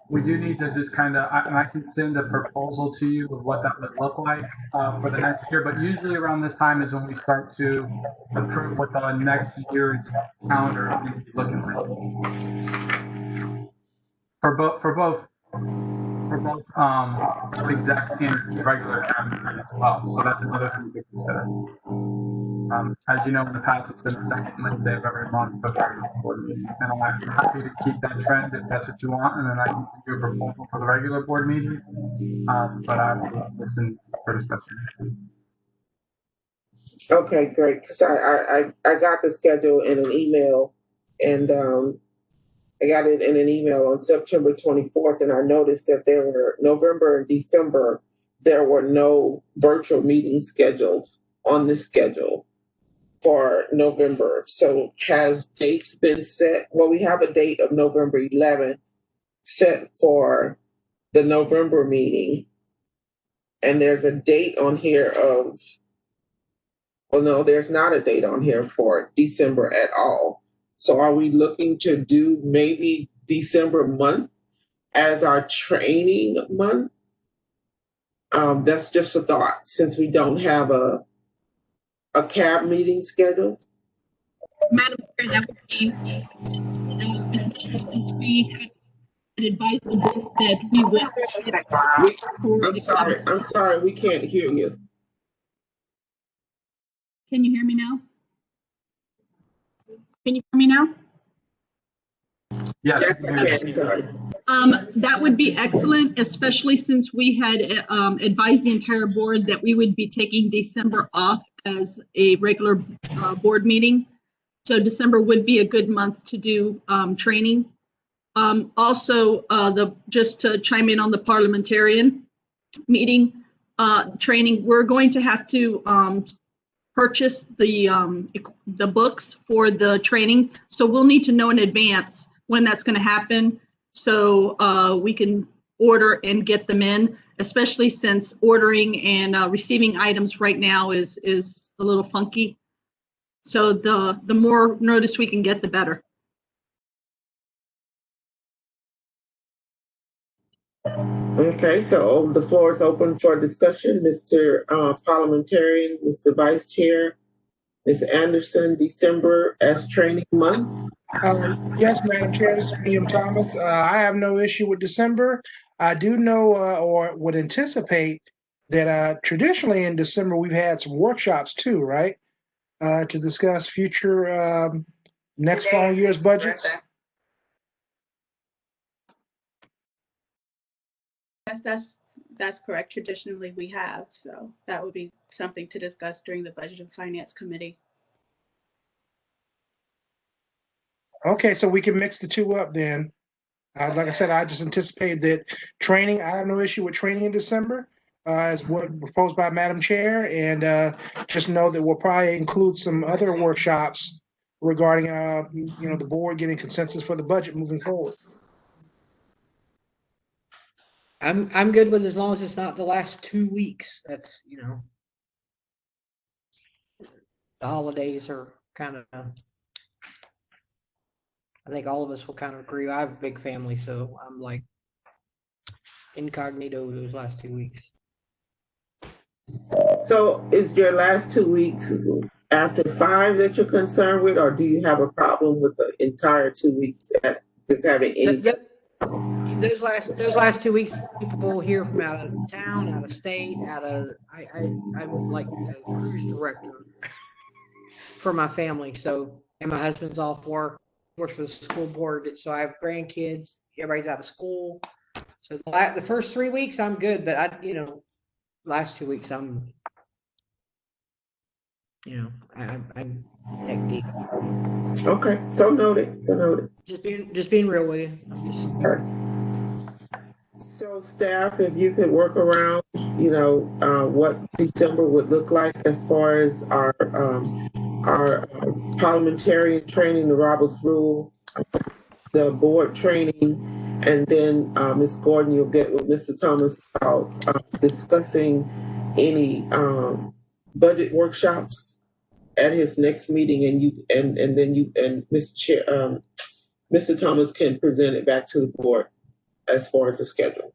we do need to just kind of, and I can send a proposal to you of what that would look like for the next year. But usually around this time is when we start to approve what the next year's calendar is going to be looking like. For both for both exec and regular as well. So that's another thing to consider. As you know, in the past, it's been the second Wednesday of every month for the board meeting. And I'm happy to keep that trend if that's what you want. And then I can send you a proposal for the regular board meeting. But I will listen for discussion. Okay, great. Because I got the schedule in an email, and I got it in an email on September 24th, and I noticed that there were November and December, there were no virtual meetings scheduled on the schedule for November. So has dates been set? Well, we have a date of November 11th set for the November meeting. And there's a date on here of, well, no, there's not a date on here for December at all. So are we looking to do maybe December month as our training month? That's just a thought, since we don't have a CAB meeting scheduled. Madam Chair, that would be, since we had advised the board that we would. I'm sorry, we can't hear you. Can you hear me now? Can you hear me now? Yes. That would be excellent, especially since we had advised the entire board that we would be taking December off as a regular board meeting. So December would be a good month to do training. Also, just to chime in on the parliamentarian meeting training, we're going to have to purchase the books for the training. So we'll need to know in advance when that's going to happen, so we can order and get them in, especially since ordering and receiving items right now is a little funky. So the more notice we can get, the better. Okay, so the floor is open for discussion. Mr. Parliamentarian, Mr. Vice Chair, Ms. Anderson, December as training month. Yes, Madam Chair, this is William Thomas. I have no issue with December. I do know or would anticipate that traditionally in December we've had some workshops too, right? To discuss future next following year's budgets. Yes, that's correct. Traditionally, we have, so that would be something to discuss during the Budget and Finance Committee. Okay, so we can mix the two up then. Like I said, I just anticipate that training, I have no issue with training in December, as what proposed by Madam Chair, and just know that we'll probably include some other workshops regarding, the board getting consensus for the budget moving forward. I'm good with, as long as it's not the last 2 weeks. That's, the holidays are kind of, I think all of us will kind of agree. I have a big family, so I'm like incognito those last 2 weeks. So is your last 2 weeks after 5 that you're concerned with, or do you have a problem with the entire 2 weeks at just having any? Those last 2 weeks, people here from out of town, out of state, I'm like a cruise director for my family. So, and my husband's off work, works for the school board. So I have grandkids, everybody's out of school. So the first 3 weeks I'm good, but last 2 weeks I'm neck deep. Okay, so noted. Just being real with you. Okay. So staff, if you could work around, what December would look like as far as our parliamentarian training, the Roberts Rule, the board training, and then Ms. Gordon, you'll get with Mr. Thomas about discussing any budget workshops at his next meeting, and then Mr. Chair, Mr. Thomas can present it back to the board as far as the schedule.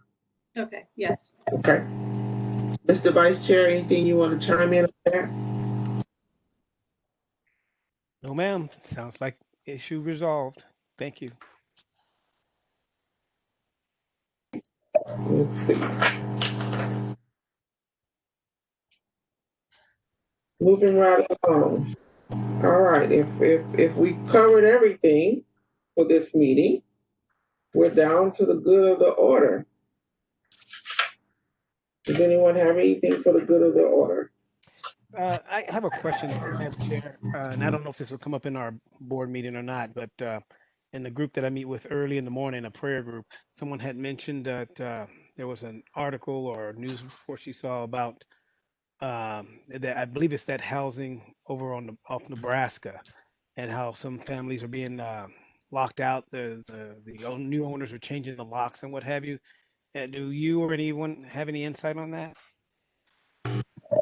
Okay, yes. Okay. Mr. Vice Chair, anything you want to chime in on that? No, ma'am. Sounds like issue resolved. Thank you. Let's see. Moving right along. All right, if we covered everything for this meeting, we're down to the good of the order. Does anyone have anything for the good of the order? I have a question, Madam Chair, and I don't know if this will come up in our board meeting or not, but in the group that I meet with early in the morning, a prayer group, someone had mentioned that there was an article or news report she saw about that I believe it's that housing over on off Nebraska, and how some families are being locked out. The new owners are changing the locks and what have you. Do you or anyone have any insight on that?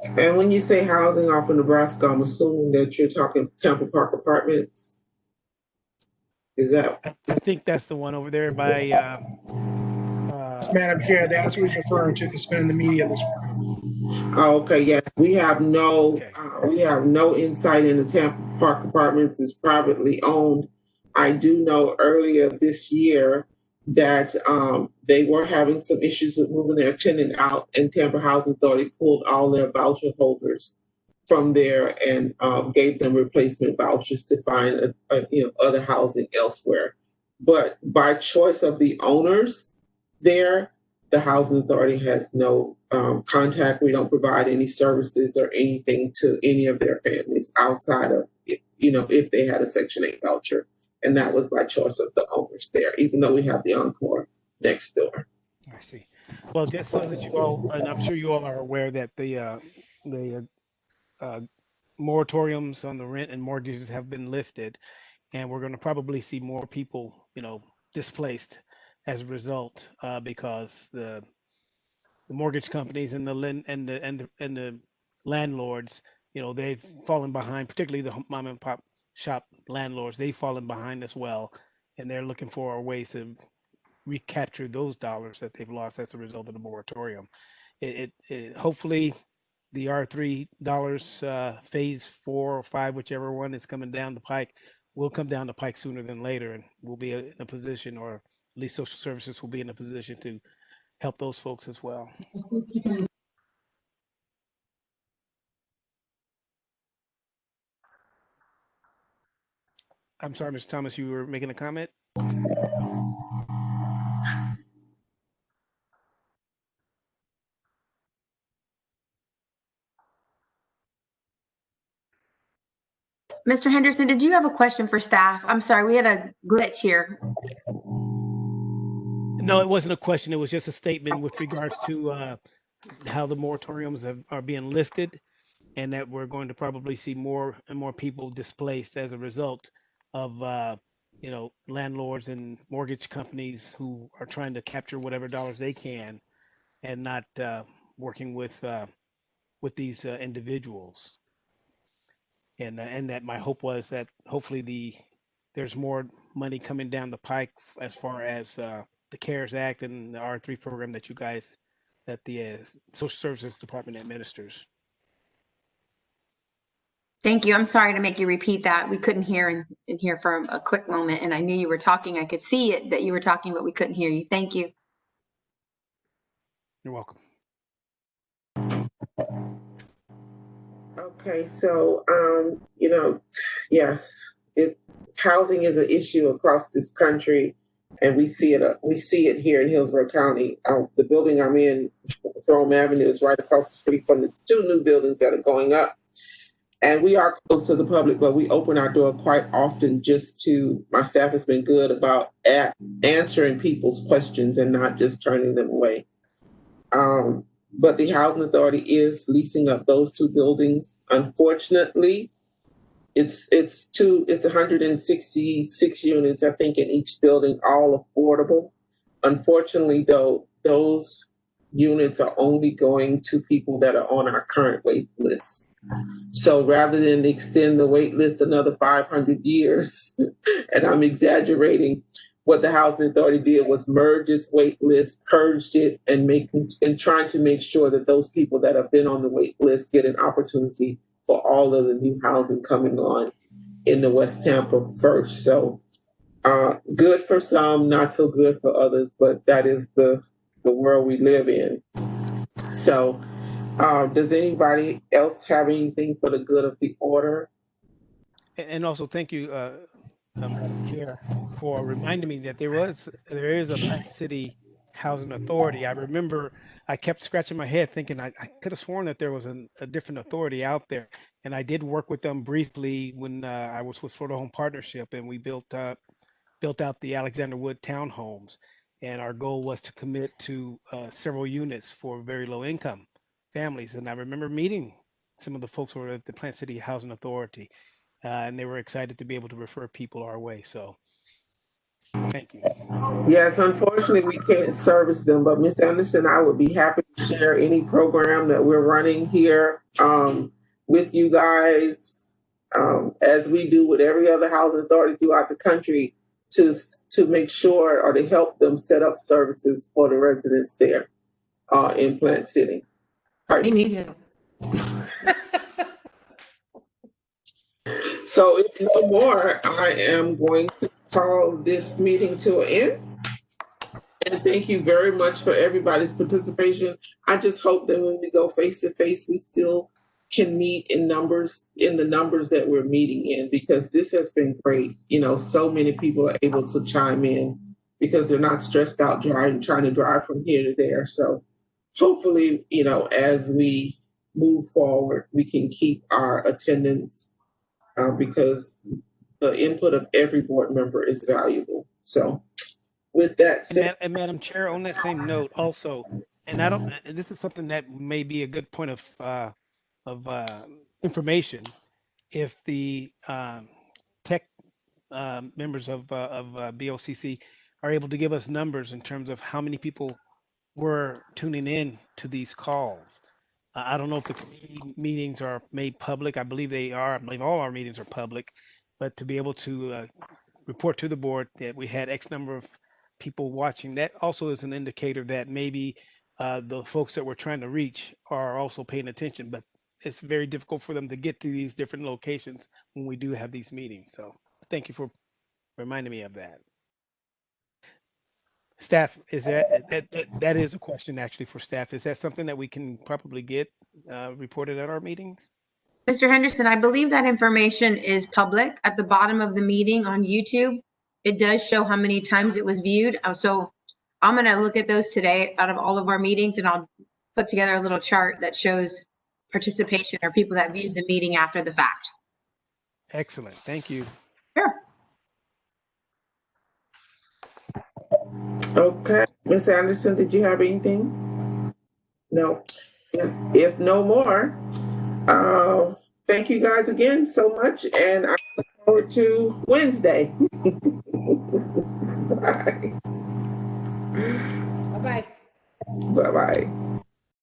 And when you say housing off of Nebraska, I'm assuming that you're talking Temple Park Apartments. Is that? I think that's the one over there by. Madam Chair, that's what he's referring to, it's been in the media this morning. Oh, okay, yes. We have no insight into Tampa Park Apartments. It's privately owned. I do know earlier this year that they were having some issues with moving their tenant out, and Tampa Housing Authority pulled all their voucher holders from there and gave them replacement vouchers to find other housing elsewhere. But by choice of the owners there, the Housing Authority has no contact. We don't provide any services or anything to any of their families outside of, if they had a Section 8 voucher. And that was by choice of the owners there, even though we have the Encore next door. I see. Well, just so that you all, and I'm sure you all are aware that the moratoriums on the rent and mortgages have been lifted, and we're going to probably see more people, displaced as a result, because the mortgage companies and the landlords, they've fallen behind, particularly the mom and pop shop landlords. They've fallen behind as well, and they're looking for ways to recapture those dollars that they've lost as a result of the moratorium. It hopefully the R3 phase 4 or 5, whichever one is coming down the pike, will come down the pike sooner than later, and we'll be in a position, or at least social services will be in a position to help those folks as well. I'm sorry, Mr. Thomas, you were making a comment? Mr. Henderson, did you have a question for staff? I'm sorry, we had a glitch here. No, it wasn't a question. It was just a statement with regards to how the moratoriums are being lifted, and that we're going to probably see more and more people displaced as a result of landlords and mortgage companies who are trying to capture whatever dollars they can, and not working with these individuals. And that my hope was that hopefully there's more money coming down the pike as far as the CARES Act and the R3 program that the Social Services Department administers. Thank you. I'm sorry to make you repeat that. We couldn't hear in here for a quick moment, and I knew you were talking. I could see it that you were talking, but we couldn't hear you. Thank you. You're welcome. Okay, so yes, housing is an issue across this country, and we see it here in Hillsborough County. The building I'm in, Rome Avenue, is right across the street from the 2 new buildings that are going up. And we are close to the public, but we open our door quite often my staff has been good about answering people's questions and not just turning them away. But the Housing Authority is leasing up those 2 buildings. Unfortunately, it's 166 units, I think, in each building, all affordable. Unfortunately, though, those units are only going to people that are on our current wait list. So rather than extend the wait list another 500 years, and I'm exaggerating, what the Housing Authority did was merge its wait list, purged it, and trying to make sure that those people that have been on the wait list get an opportunity for all of the new housing coming on in the West Tampa first. So good for some, not so good for others, but that is the the world we live in. So, does anybody else have anything for the good of the order? And also thank you, Madam Chair, for reminding me that there is a Plant City Housing Authority. I remember I kept scratching my head thinking I could have sworn that there was a different authority out there. And I did work with them briefly when I was with Florida Home Partnership, and we built out the Alexander Wood townhomes. And our goal was to commit to several units for very low income families. And I remember meeting some of the folks who were at the Plant City Housing Authority, and they were excited to be able to refer people our way. So thank you. Yes, unfortunately, we can't service them, but Ms. Anderson, I would be happy to share any program that we're running here with you guys, as we do with every other housing authority throughout the country, to make sure or to help them set up services for the residents there in Plant City. They need help. So if no more, I am going to call this meeting to an end. And thank you very much for everybody's participation. I just hope that when we go face to face, we still can meet in the numbers that we're meeting in, because this has been great. You know, so many people are able to chime in because they're not stressed out trying to drive from here to there. So hopefully, you know, as we move forward, we can keep our attendance because the input of every board member is valuable. So with that said, And Madam Chair, on that same note also, and this is something that may be a good point of information. If the tech members of BOCC are able to give us numbers in terms of how many people were tuning in to these calls. I don't know if the committee meetings are made public. I believe they are. I believe all our meetings are public, but to be able to report to the board that we had X number of people watching, that also is an indicator that maybe the folks that we're trying to reach are also paying attention, but it's very difficult for them to get to these different locations when we do have these meetings. So thank you for reminding me of that. Staff, is that is a question actually for staff. Is that something that we can probably get reported at our meetings? Mr. Henderson, I believe that information is public at the bottom of the meeting on YouTube. It does show how many times it was viewed. So I'm going to look at those today out of all of our meetings, and I'll put together a little chart that shows participation or people that viewed the meeting after the fact. Excellent. Thank you. Sure. okay. Ms. Anderson, did you have anything? No. If no more, thank you guys again so much, and I look forward to Wednesday. Bye. Bye-bye. Bye-bye.